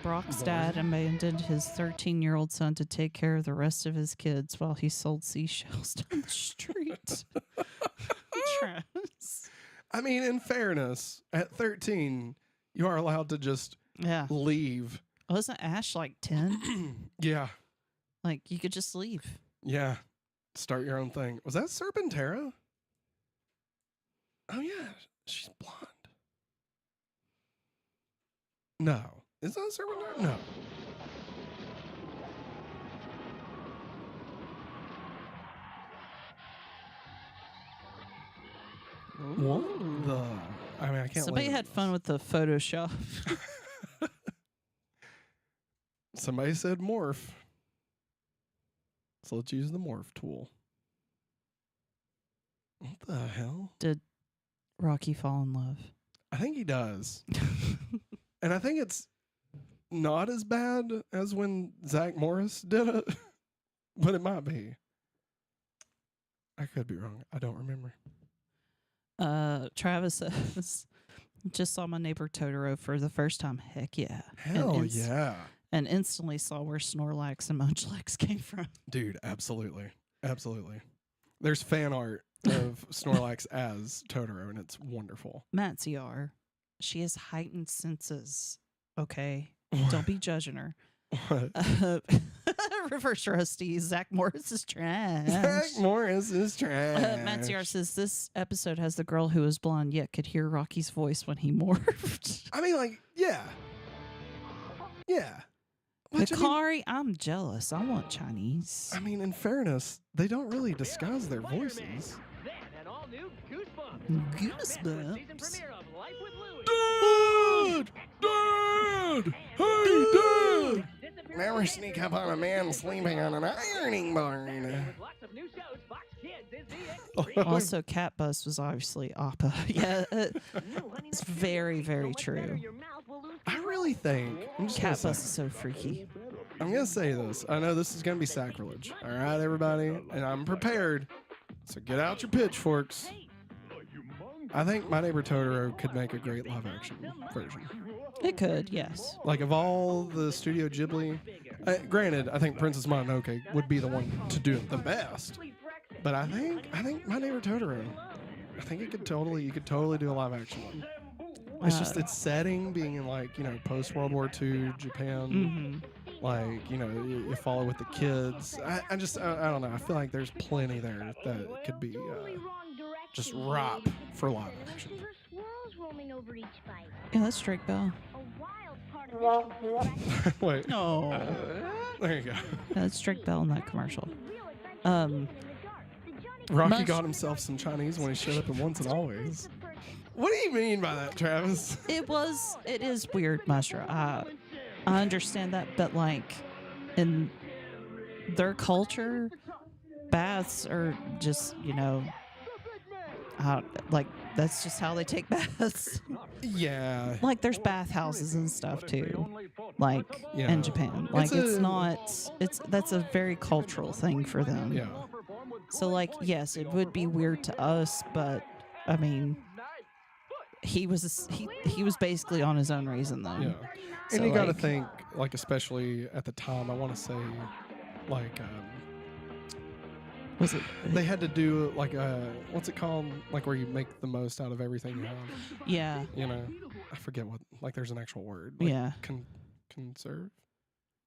Brock's dad abandoned his 13-year-old son to take care of the rest of his kids while he sold seashells down the street. Travis. In fairness, at 13, you are allowed to just leave. Wasn't Ash like 10? Yeah. Like you could just leave. Yeah. Start your own thing. Was that Serpentera? Oh, yeah. She's blonde. No. Is that Serpentera? No. What the? I can't. Somebody had fun with the Photoshop. Somebody said morph. So let's use the morph tool. What the hell? Did Rocky fall in love? I think he does. And I think it's not as bad as when Zach Morris did it, but it might be. I could be wrong. I don't remember. Travis says, just saw my neighbor Totoro for the first time. Heck yeah. Hell yeah. And instantly saw where Snorlax and Munchlax came from. Dude, absolutely. Absolutely. There's fan art of Snorlax as Totoro, and it's wonderful. Matt CR, she has heightened senses. Okay? Don't be judging her. Reverse Rusty, Zach Morris is trash. Zach Morris is trash. Matt CR says, this episode has the girl who was blonde yet could hear Rocky's voice when he morphed. Yeah. Yeah. Hikari, I'm jealous. I want Chinese. In fairness, they don't really disguise their voices. Goosebumps. Dad! Dad! Hey, Dad! Never sneak up on a man sleeping on an ironing board. Also, Cat Bus was obviously Appa. Yeah, it's very, very true. I really think Cat Bus is so freaky. I'm gonna say this. I know this is gonna be sacrilege. All right, everybody, and I'm prepared. So get out your pitchforks. I think My Neighbor Totoro could make a great live-action version. It could, yes. Like of all the Studio Ghibli, granted, I think Princess Mononoke would be the one to do it the best. But I think My Neighbor Totoro. I think you could totally do a live-action one. It's just its setting being in post World War II Japan. Like, you know, you follow with the kids. I don't know. I feel like there's plenty there that could be just ripe for live action. Yeah, that's Drake Bell. Wait. No. There you go. Yeah, that's Drake Bell in that commercial. Rocky got himself some Chinese when he showed up in Once and Always. What do you mean by that, Travis? It is weird, Maestro. I understand that, but like in their culture, baths are just, you know, like that's just how they take baths. Yeah. Like there's bathhouses and stuff too, like in Japan. Like that's a very cultural thing for them. Yeah. So like, yes, it would be weird to us, but I mean, he was basically on his own reason though. Yeah. So, And you got to like, think, like, especially at the time, I want to say, like, was it? They had to do, like, what's it called? Like, where you make the most out of everything you have. Yeah. You know, I forget what, like, there's an actual word. Like, yeah. Conserve?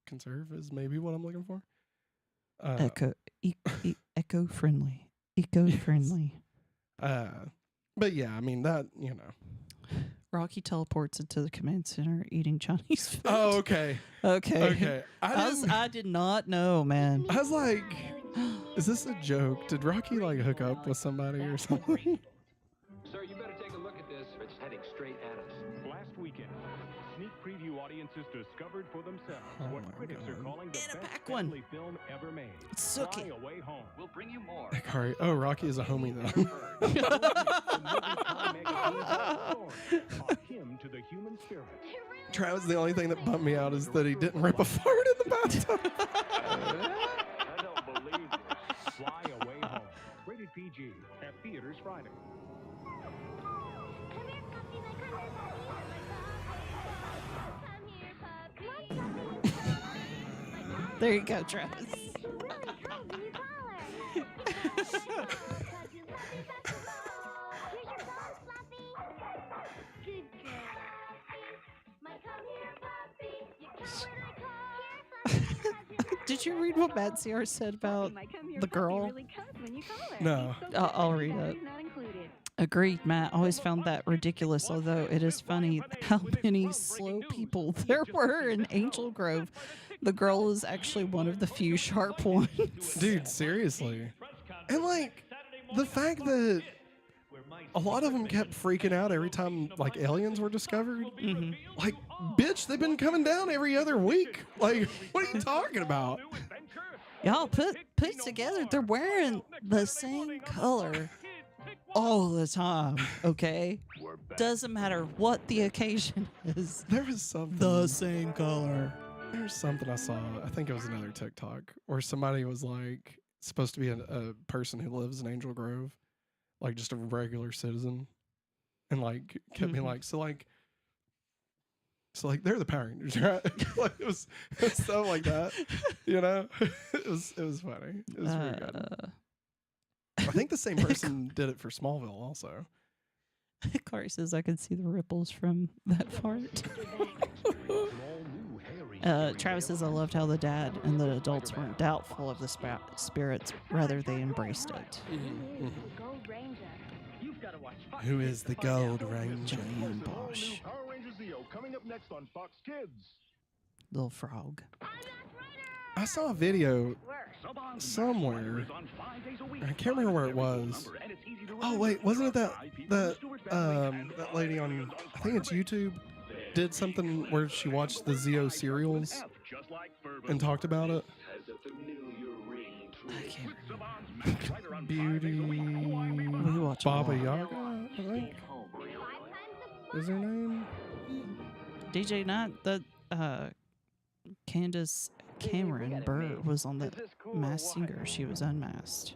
Conserve is maybe what I'm looking for. Eco-friendly. Eco-friendly. But yeah, I mean, that, you know. Rocky teleports into the command center eating Chinese food. Oh, okay. Okay. I did not know, man. I was like, is this a joke? Did Rocky like hook up with somebody or something? Sir, you better take a look at this. It's heading straight at us. Last weekend, sneak preview audiences discovered for themselves what critics are calling the best family film ever made. Fly Away Home. We'll bring you more. Hikari. Oh, Rocky is a homie though. Him to the human spirit. Travis, the only thing that bumped me out is that he didn't rip a fart in the bathtub. I don't believe this. Fly Away Home. Rated PG at theaters Friday. There you go, Travis. Did you read what Matt CR said about the girl? No. I'll read it. Agreed, Matt. Always found that ridiculous, although it is funny how many slow people there were in Angel Grove. The girl is actually one of the few sharp ones. Dude, seriously. And like, the fact that a lot of them kept freaking out every time like aliens were discovered. Mm-hmm. Like, bitch, they've been coming down every other week. Like, what are you talking about? Y'all put together, they're wearing the same color all the time, okay? Doesn't matter what the occasion is. There was something. The same color. There's something I saw. I think it was another TikTok where somebody was like supposed to be a person who lives in Angel Grove, like just a regular citizen, and like kept being like, so they're the Power Rangers, right? Like it was stuff like that, you know. It was funny. It was very good. I think the same person did it for Smallville also. Hikari says I can see the ripples from that fart. Travis says I loved how the dad and the adults weren't doubtful of the spirits, rather they embraced it. Mm-hmm. Who is the Gold Ranger? Giant Bosch. Power Rangers Zeo coming up next on Fox Kids. Little frog. I saw a video somewhere. I can't remember where it was. Oh wait, wasn't it that lady on, I think it's YouTube, did something where she watched the Zeo serials and talked about it? I can't remember. Beauty Baba Yaga, I think. Is her name? DJ Knight, the Candace Cameron Burr was on the Masked Singer. She was unmasked.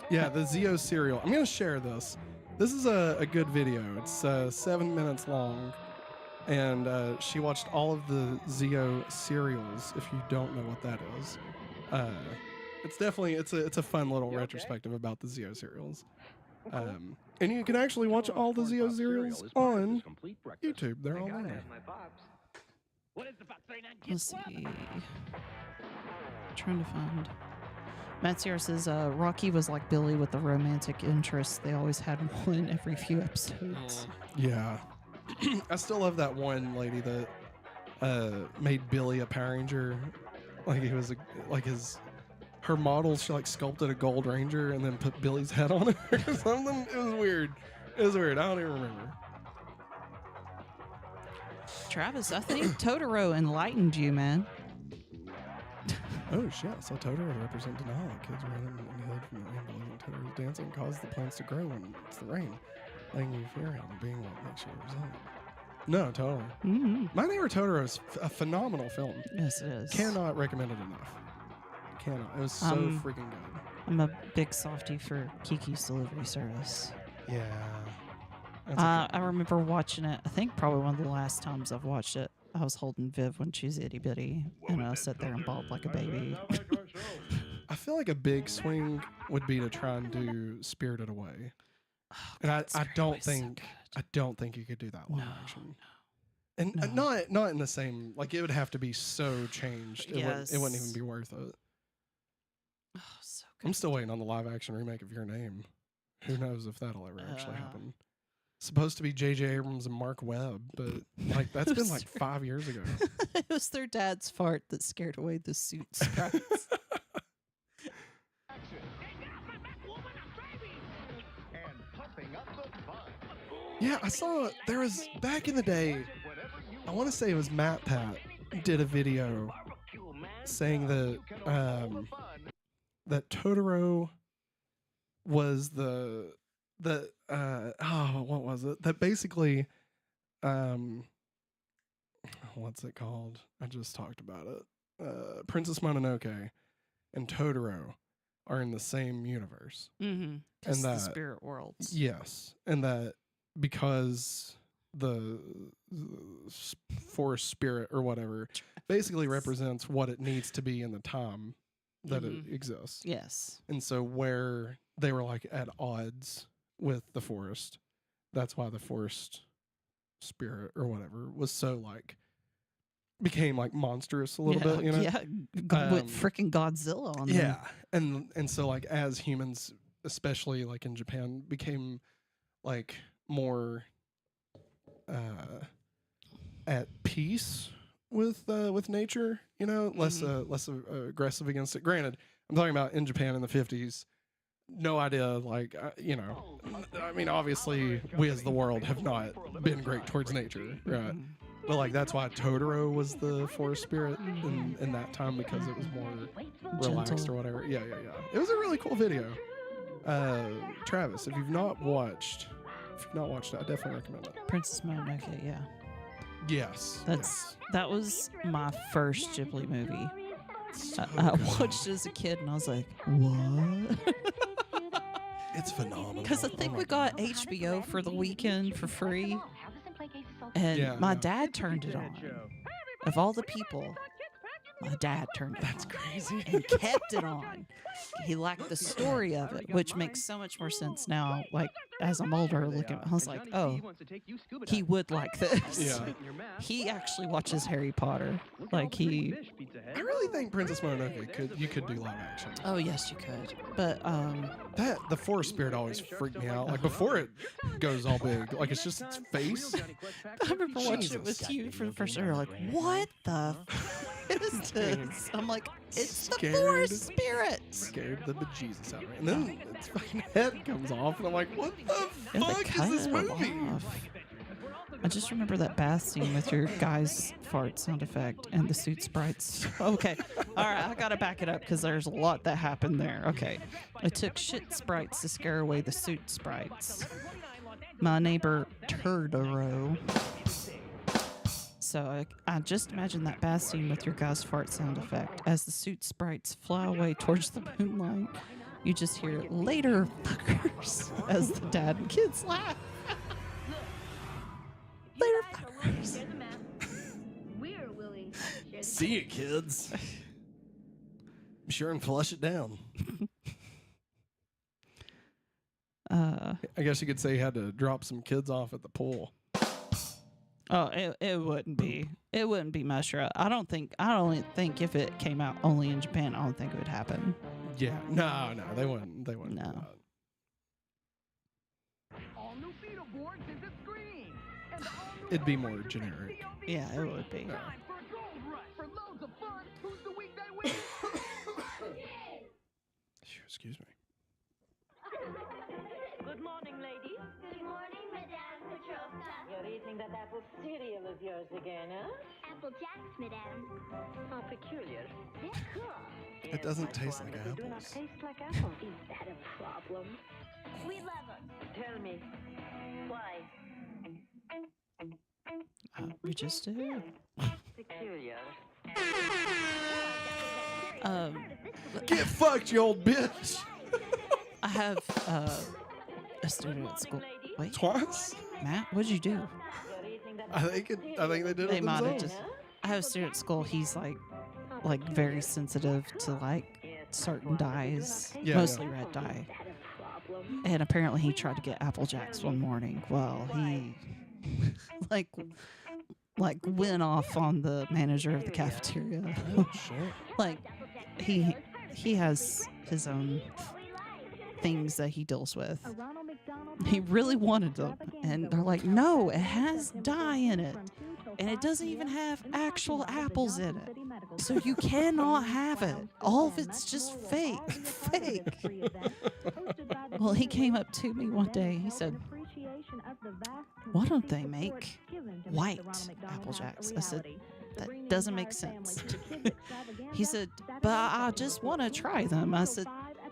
Yeah, the Zeo serial. I'm gonna share this. This is a good video. It's 7 minutes long, and she watched all of the Zeo serials. If you don't know what that is, it's definitely it's a fun little retrospective about the Zeo serials. And you can actually watch all the Zeo serials on YouTube. They're all on there. Let's see. Trying to find. Matt Sierra says Rocky was like Billy with the romantic interest. They always had one every few episodes. Yeah. I still love that one lady that made Billy a Power Ranger. Like he was her model, she like sculpted a Gold Ranger and then put Billy's head on it or something. It was weird. I don't even remember. Travis, I think Totoro enlightened you, man. Oh shit, I saw Totoro represent denial. Kids running and hid from the rain, believing Totoro's dancing caused the plants to grow when it's the rain. Letting you fear him, being what makes you resilient. No, totally. Mm-hmm. My Neighbor Totoro is a phenomenal film. Yes, it is. Cannot recommend it enough. Cannot. It was so freaking good. I'm a big softie for Kiki's Delivery Service. Yeah. I remember watching it. I think probably one of the last times I've watched it. I was holding Viv when she was itty bitty, and I sat there and bawled like a baby. I feel like a big swing would be to try and do Spirited Away, and I don't think you could do that live action. And not in the same, like it would have to be so changed. It wouldn't even be worth it. Oh, so good. I'm still waiting on the live action remake of Your Name. Who knows if that'll ever actually happen. Supposed to be J.J. Abrams and Mark Webb, but like that's been like 5 years ago. It was their dad's fart that scared away the suit sprites. Yeah, I saw there was back in the day. I want to say it was Matt Pat did a video saying that that Totoro was what was it? That basically, what's it called? I just talked about it. Princess Mononoke and Totoro are in the same universe. Mm-hmm. And that the spirit worlds. Yes, and that because the forest spirit or whatever basically represents what it needs to be in the time that it exists. Yes. And so where they were like at odds with the forest, that's why the forest spirit or whatever was so like became like monstrous a little bit, you know? Yeah, with freaking Godzilla on them. Yeah, and so like as humans, especially like in Japan, became like more at peace with nature, you know, less aggressive against it. Granted, I'm talking about in Japan in the 50s. No idea, like, you know, I mean, obviously, we as the world have not been great towards nature, right? But, like, that's why Totoro was the forest spirit in that time, because it was more relaxed or whatever. Yeah. It was a really cool video. Travis, if you've not watched it, I definitely recommend it. Princess Mononoke, yeah. Yes. That was my first Ghibli movie. So I watched it as a kid, and I was like, what? It's phenomenal. Because I think we got HBO for the weekend for free, and my dad turned it on. Of all the people, my dad turned it on. That's crazy. And kept it on. He liked the story of it, which makes so much more sense now. Like, as I'm older, looking, I was like, oh, he would like this. Yeah. He actually watches Harry Potter. Like, I really think Princess Mononoke you could do live action. Oh, yes, you could. But, the forest spirit always freaked me out. Like, before it goes all big, like, it's just its face. I remember watching it with you for the first time. You're like, what the is this? I'm like, it's the forest spirit. Scared the bejesus out of me. And then its fucking head comes off, and I'm like, what the fuck is this movie? I just remember that bath scene with your guy's fart sound effect and the suit sprites. Okay. All right. I got to back it up because there's a lot that happened there. Okay. It took shit sprites to scare away the suit sprites. My neighbor Totoro. So I just imagine that bath scene with your guy's fart sound effect. As the suit sprites fly away towards the moonlight, you just hear later fuckers as the dad and kids laugh. Later fuckers. See you, kids. Be sure and flush it down. I guess you could say you had to drop some kids off at the pool. Oh, it wouldn't be. It wouldn't be Mushra. I don't think if it came out only in Japan, I don't think it would happen. Yeah. No, they wouldn't. They wouldn't. No. All new Beetle boards is a screen. And all new It'd be more generic. Yeah, it would be. Yeah. time for a gold rush. For loads of fun, who's the weekday winner? Excuse me. Good morning, ladies. Good morning, Madame Petrovna. You're eating that apple cereal of yours again, huh? Apple Jacks, Madame. How peculiar. They're cool. It doesn't taste like They do not apples. taste like apples. Is that a problem? We love them. Tell me, why? We just do. Peculiar. Get fucked, you old bitch. I have a student at school. Wait, Twice? Matt, what'd you do? I think they did They it might have themselves. just. I have a student at school. He's like very sensitive to like certain dyes, Yeah, mostly yeah. red dye. And apparently he tried to get Apple Jacks one morning. Well, he like went off on the manager of the cafeteria. Oh shit. Like he has his own things that he deals with. He really wanted them, and they're like, no, it has dye in it, and it doesn't even have actual apples in it, so you cannot have it. All of it's just fake. Well, he came up to me one day. He said, why don't they make white Apple Jacks? I said, that doesn't make sense. He said, but I just want to try them. I said,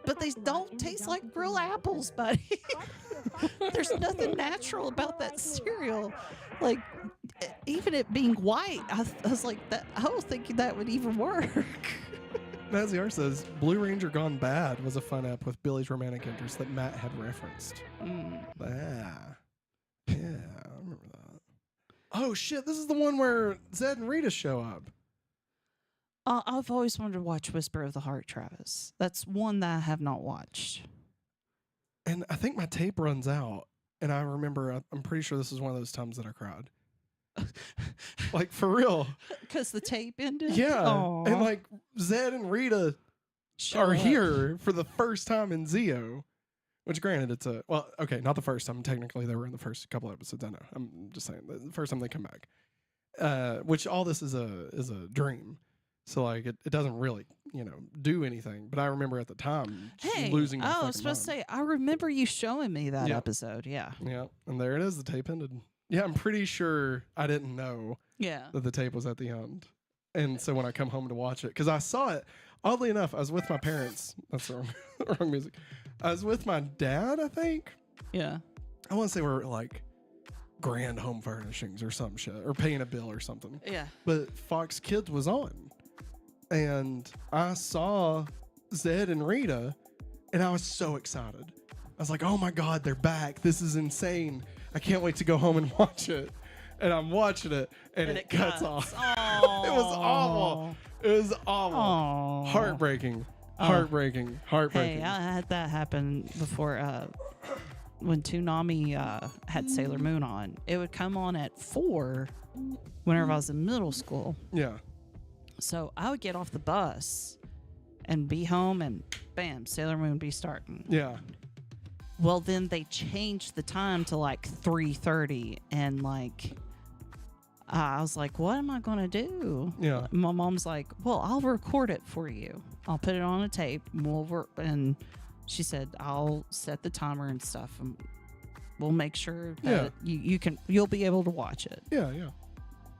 but they don't taste like real apples, buddy. There's nothing natural about that cereal. Like, even it being white, I was like, that. I don't think that would even work. Maziar says, Blue Ranger Gone Bad was a fun app with Billy's romantic interest that Matt had referenced. Yeah, I remember that. Oh, shit, this is the one where Zed and Rita show up. I've always wanted to watch Whisper of the Heart, Travis. That's one that I have not watched. And I think my tape runs out. And I remember, I'm pretty sure this is one of those times that I cried. Like, for real. Because the tape ended? Yeah. Aww. And like, Zed and Rita are here for the first time in Zeo. Which, granted, it's not the first time. Technically, they were in the first couple episodes. I know. I'm just saying, the first time they come back. Which all this is a dream. So, like, it doesn't really, do anything. But I remember at the time losing my fucking I was supposed to say, I remember you showing me that episode. Yeah. Yeah. And there it is. The tape ended. Yeah, I'm pretty sure I didn't know that the tape was at the end. And so when I come home to watch it, because I saw it, oddly enough, I was with my parents. That's the wrong music. I was with my dad, I think. Yeah. I want to say we're like Grand Home Furnishings or some shit, or paying a bill or something. Yeah. But Fox Kids was on. And I saw Zed and Rita, and I was so excited. I was like, oh my God, they're back. This is insane. I can't wait to go home and watch it. And I'm watching it, and it cuts off. It was awful. It was awful. Aww. Heartbreaking. Hey, I had that happen before when Toonami had Sailor Moon on. It would come on at 4 whenever I was in middle school. Yeah. So I would get off the bus and be home, and bam, Sailor Moon be starting. Yeah. Well, then they changed the time to like 3:30, and like I was like, what am I gonna do? Yeah. My mom's like, well, I'll record it for you. I'll put it on a tape, and she said, I'll set the timer and stuff, and we'll make sure that you'll be able to watch it. Yeah, yeah.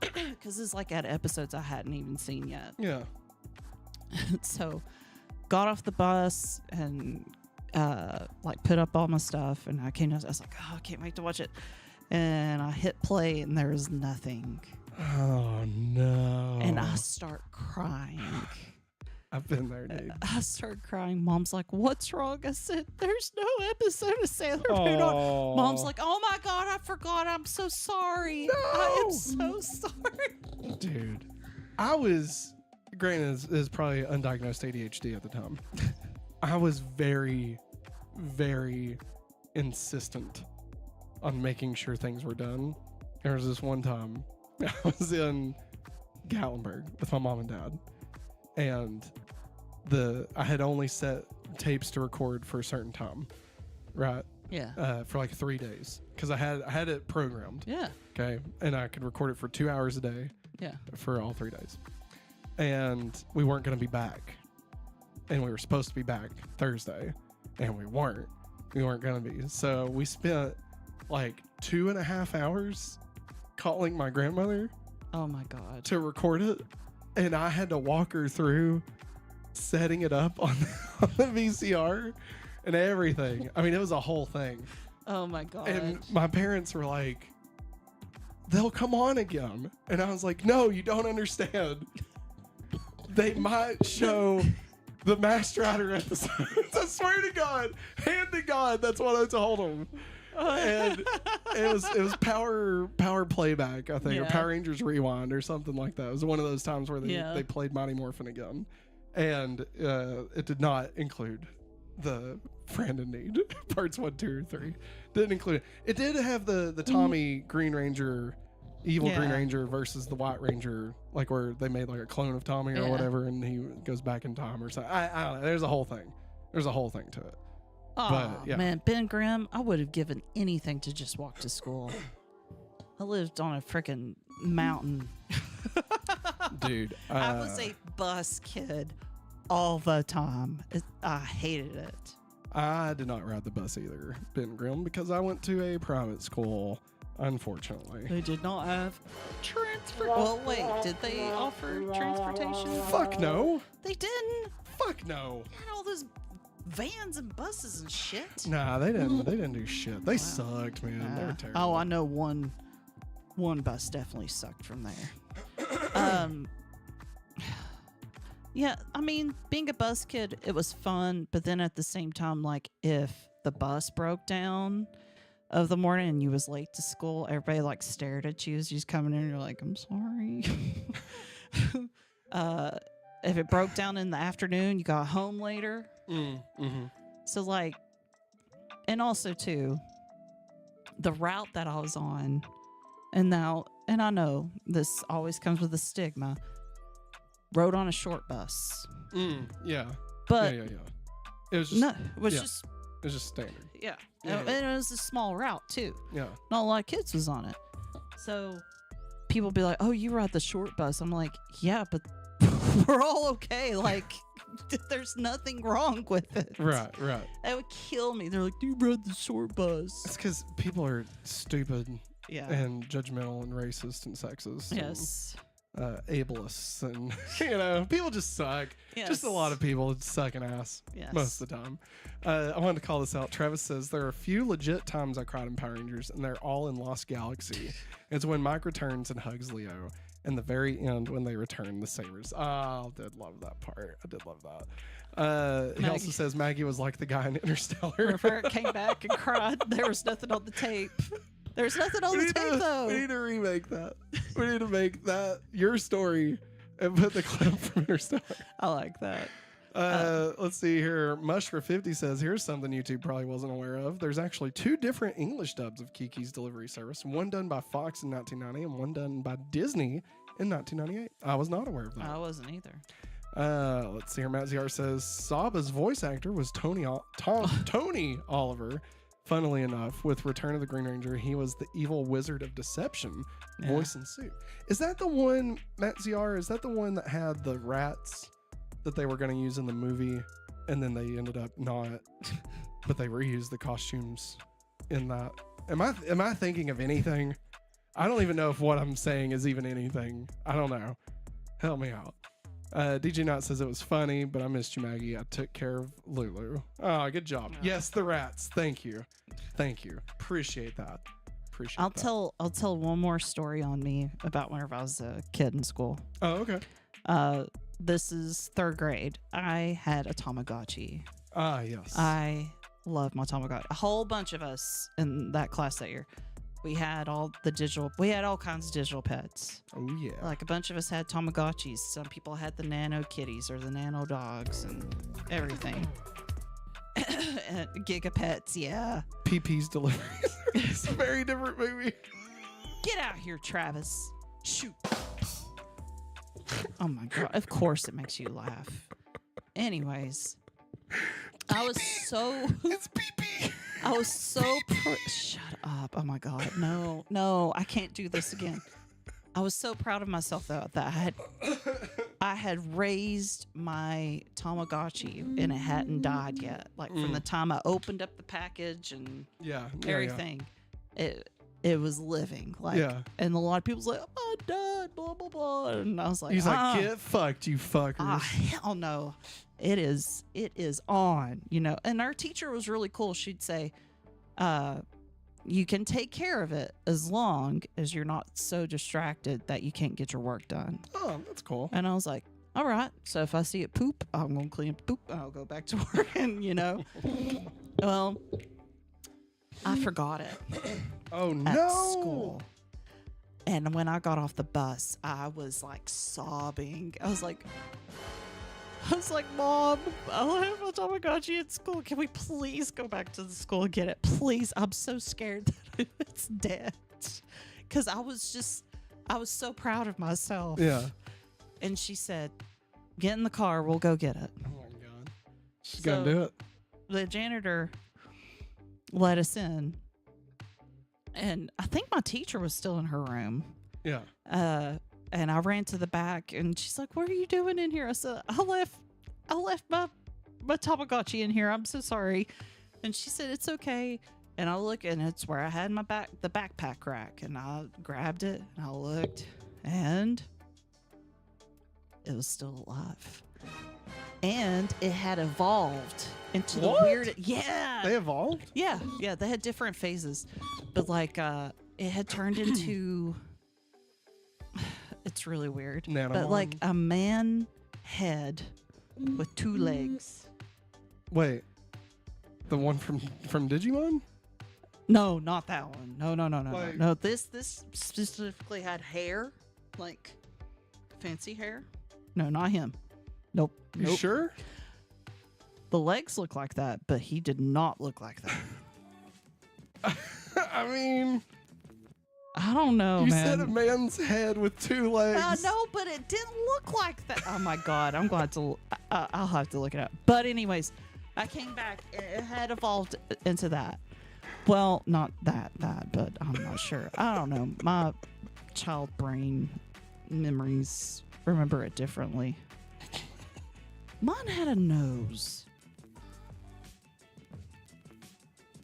Because it's like at episodes I hadn't even seen yet. Yeah. So got off the bus and like put up all my stuff, and I came down. I was like, oh, I can't wait to watch it. And I hit play, and there was nothing. Oh no! And I start crying. I've been there, dude. I started crying. Mom's like, what's wrong? I said, there's no episode of Sailor Moon on. Mom's like, oh my God, I forgot. I'm so sorry. No! I am so sorry. Dude, I was, granted, is probably undiagnosed ADHD at the time. I was very, very insistent on making sure things were done there was this one time I was in Gatlinburg with my mom and dad, and I had only set tapes to record for a certain time, right? Yeah. For like 3 days, because I had it programmed. Yeah. Okay, and I could record it for 2 hours a day. Yeah. For all 3 days, and we weren't going to be back, and we were supposed to be back Thursday, and we weren't. We weren't going to be. So we spent like 2.5 hours calling my grandmother. Oh my God. To record it, and I had to walk her through setting it up on the VCR and everything. I mean, it was a whole thing. Oh my God. And my parents were like, they'll come on again. And I was like, no, you don't understand. They might show the Masked Rider episode. I swear to God, hand to God, that's what I told them. And it was power playback, I think, or Power Rangers Rewind or something like that. It was one of those times where they played Mighty Morphin again. And it did not include the Friend in Need parts 1, 2, or 3. Didn't include it. It did have the Tommy Green Ranger, evil Green Ranger versus the White Ranger, like where they made like a clone of Tommy or whatever, and he goes back in time or something. I don't know. There's a whole thing. There's a whole thing to it. Oh man, Ben Grimm, I would have given anything to just walk to school. I lived on a freaking mountain. Dude, I was a bus kid all the time. I hated it. I did not ride the bus either, Ben Grimm, because I went to a private school, unfortunately. They did not have Well, wait, did they offer transportation? Fuck no. They didn't. Fuck no. They had all those vans and buses and shit. Nah, they didn't. They didn't do shit. They sucked, man. They were terrible. Oh, I know one bus definitely sucked from there. Yeah, I mean, being a bus kid, it was fun, but then at the same time, like, if the bus broke down of the morning and you was late to school, everybody, like, stared at you as you was coming in and you're like, I'm sorry. If it broke down in the afternoon, you got home later. Mm-hmm. So, like, and also, too, the route that I was on, and I know this always comes with a stigma, rode on a short bus. Yeah. But yeah. It was just it was just it was just standard. Yeah. And it was a small route too. Yeah. Not a lot of kids was on it. So people be like, "Oh, you ride the short bus." I'm like, "Yeah, but we're all okay. Like there's nothing wrong with it." Right. That would kill me. They're like, "You rode the short bus." It's because people are stupid. Yeah. And judgmental and racist and sexist. Yes. And, ableists and people just suck. Yes. Just a lot of people suck an ass most of the time. I wanted to call this out. Travis says there are a few legit times I cried in Power Rangers, and they're all in Lost Galaxy. It's when Mike returns and hugs Leo, and the very end when they return the sabers. Oh, I did love that part. I did love that. He also says Maggie was like the guy in Interstellar. Bert came back and cried. There was nothing on the tape. There's nothing on the tape, though. We need to remake that. We need to make that your story and put the clip from Interstellar. I like that. Let's see here. Mush450 says, here's something YouTube probably wasn't aware of. There's actually 2 different English dubs of Kiki's Delivery Service. One done by Fox in 1990 and one done by Disney in 1998. I was not aware of that. I wasn't either. Let's see here. Matt ZR says, Saba's voice actor was Tony Oliver. Funnily enough, with Return of the Green Ranger, he was the evil wizard of deception, voice and suit. Is that the one, Matt ZR, is that the one that had the rats that they were going to use in the movie, and then they ended up not, but they reused the costumes in that? Am I thinking of anything? I don't even know if what I'm saying is even anything. I don't know. Help me out. DJ Knott says it was funny, but I missed you, Maggie. I took care of Lulu. Oh, good job. Yes, the rats. Thank you. Appreciate that. I'll tell one more story on me about whenever I was a kid in school. Oh, okay. This is 3rd grade. I had a Tamagotchi. Ah, yes. I love my Tamagotchi. A whole bunch of us in that class that year. We had all kinds of digital pets. Oh, yeah. Like a bunch of us had Tamagotchis. Some people had the nano kitties or the nano dogs and everything. And Gigapets, yeah. PP's Delivery. It's a very different movie. Get out here, Travis. Shoot. Oh my God. Of course it makes you laugh. Anyways, I was so. It's pee-pee. I was so. Shut up. Oh my God. No, I can't do this again. I was so proud of myself though that I had raised my Tamagotchi and it hadn't died yet. Like from the time I opened up the package and everything, it was living. Like, and a lot of people's like, "Oh, I'm done," blah blah blah, and I was like, he's like, "Get fucked, you fuckers." Hell no. It is on, you know. And our teacher was really cool. She'd say, you can take care of it as long as you're not so distracted that you can't get your work done. Oh, that's cool. And I was like, all right. So if I see it poop, I'm going to clean up poop. I'll go back to work. And, you know, well, I forgot it. Oh, no. At school. And when I got off the bus, I was like sobbing. I was like, Mom, I have my Tamagotchi at school. Can we please go back to the school and get it? Please. I'm so scared that it's dead. Because I was so proud of myself. Yeah. And she said, get in the car. We'll go get it. Oh, my God. She's going to do it. The janitor let us in. And I think my teacher was still in her room. Yeah. And I ran to the back, and she's like, "What are you doing in here?" I said, "I left my Tamagotchi in here. I'm so sorry." And she said, "It's okay." And I look, and it's where I had the backpack rack, and I grabbed it, and I looked, and it was still alive. And it had evolved into the weird. Yeah. They evolved? Yeah. They had different phases, but like it had turned into. It's really weird. But like a man head with 2 legs. Wait. The one from Digimon? No, not that one. No. Like, no, this specifically had hair, like fancy hair. No, not him. Nope. You sure? The legs look like that, but he did not look like that. I mean, I don't know, you man. said a man's head with 2 legs. No, but it didn't look like that. Oh my God, I'm going to. I'll have to look it up. But anyways, I came back. It had evolved into that. Well, not that, but I'm not sure. I don't know. My child brain memories remember it differently. Mine had a nose.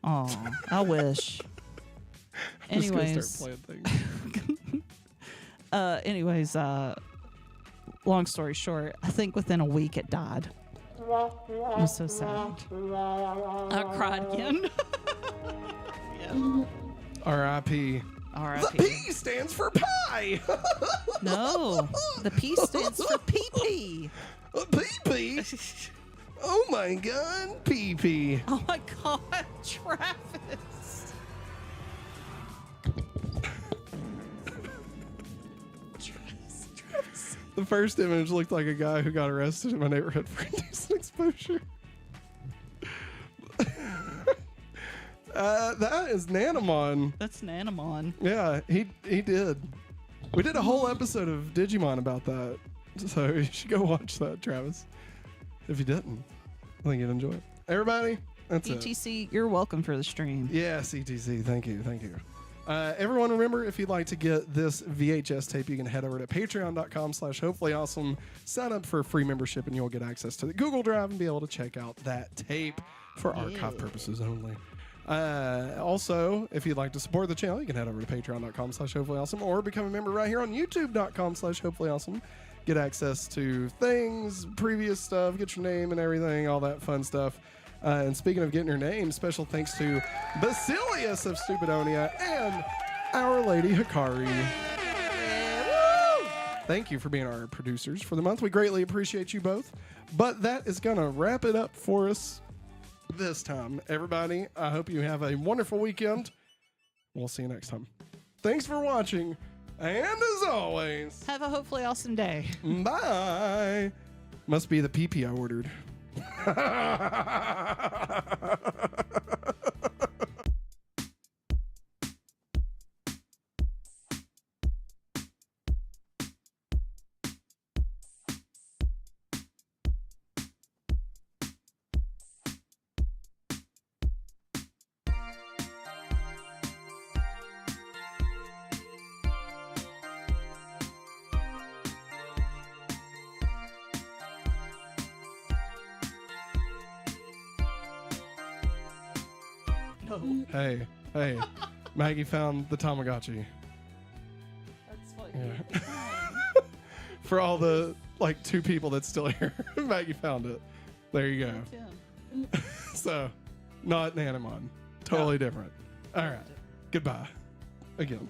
Oh, I wish. Anyways, start playing things. anyways, long story short, I think within a week it died. It was so sad. I cried again. Yeah. R.I.P. R.I.P. The P stands for pie. No, the P stands for pee-pee. Pee-pee? Oh my God, pee-pee. Oh my God, Travis. Travis. The first image looked like a guy who got arrested in my neighborhood for indecent exposure. That is Nanamon. That's Nanamon. Yeah, he did. We did a whole episode of Digimon about that. So you should go watch that, Travis. If you didn't, I think you'd enjoy it. Everybody, that's it. ETC, you're welcome for the stream. Yes, ETC. Thank you. Everyone, remember, if you'd like to get this VHS tape, you can head over to patreon.com/hopefullyawesome. Sign up for a free membership, and you'll get access to the Google Drive and be able to check out that tape for archive purposes only. Also, if you'd like to support the channel, you can head over to patreon.com/hopefullyawesome or become a member right here on youtube.com/hopefullyawesome. Get access to things, previous stuff, get your name and everything, all that fun stuff. And speaking of getting your name, special thanks to Basileus of Stupidonia and Our Lady Hikari. Thank you for being our producers for the month. We greatly appreciate you both. But that is going to wrap it up for us this time. Everybody, I hope you have a wonderful weekend. We'll see you next time. Thanks for watching. And as always, have a hopefully awesome day. Bye. Must be the PP I ordered. Hey. Maggie found the Tamagotchi. That's what Yeah. For all the 2 people that's still here, Maggie found it. There you go. So, not Nanamon. Totally different. All right. Goodbye. Again.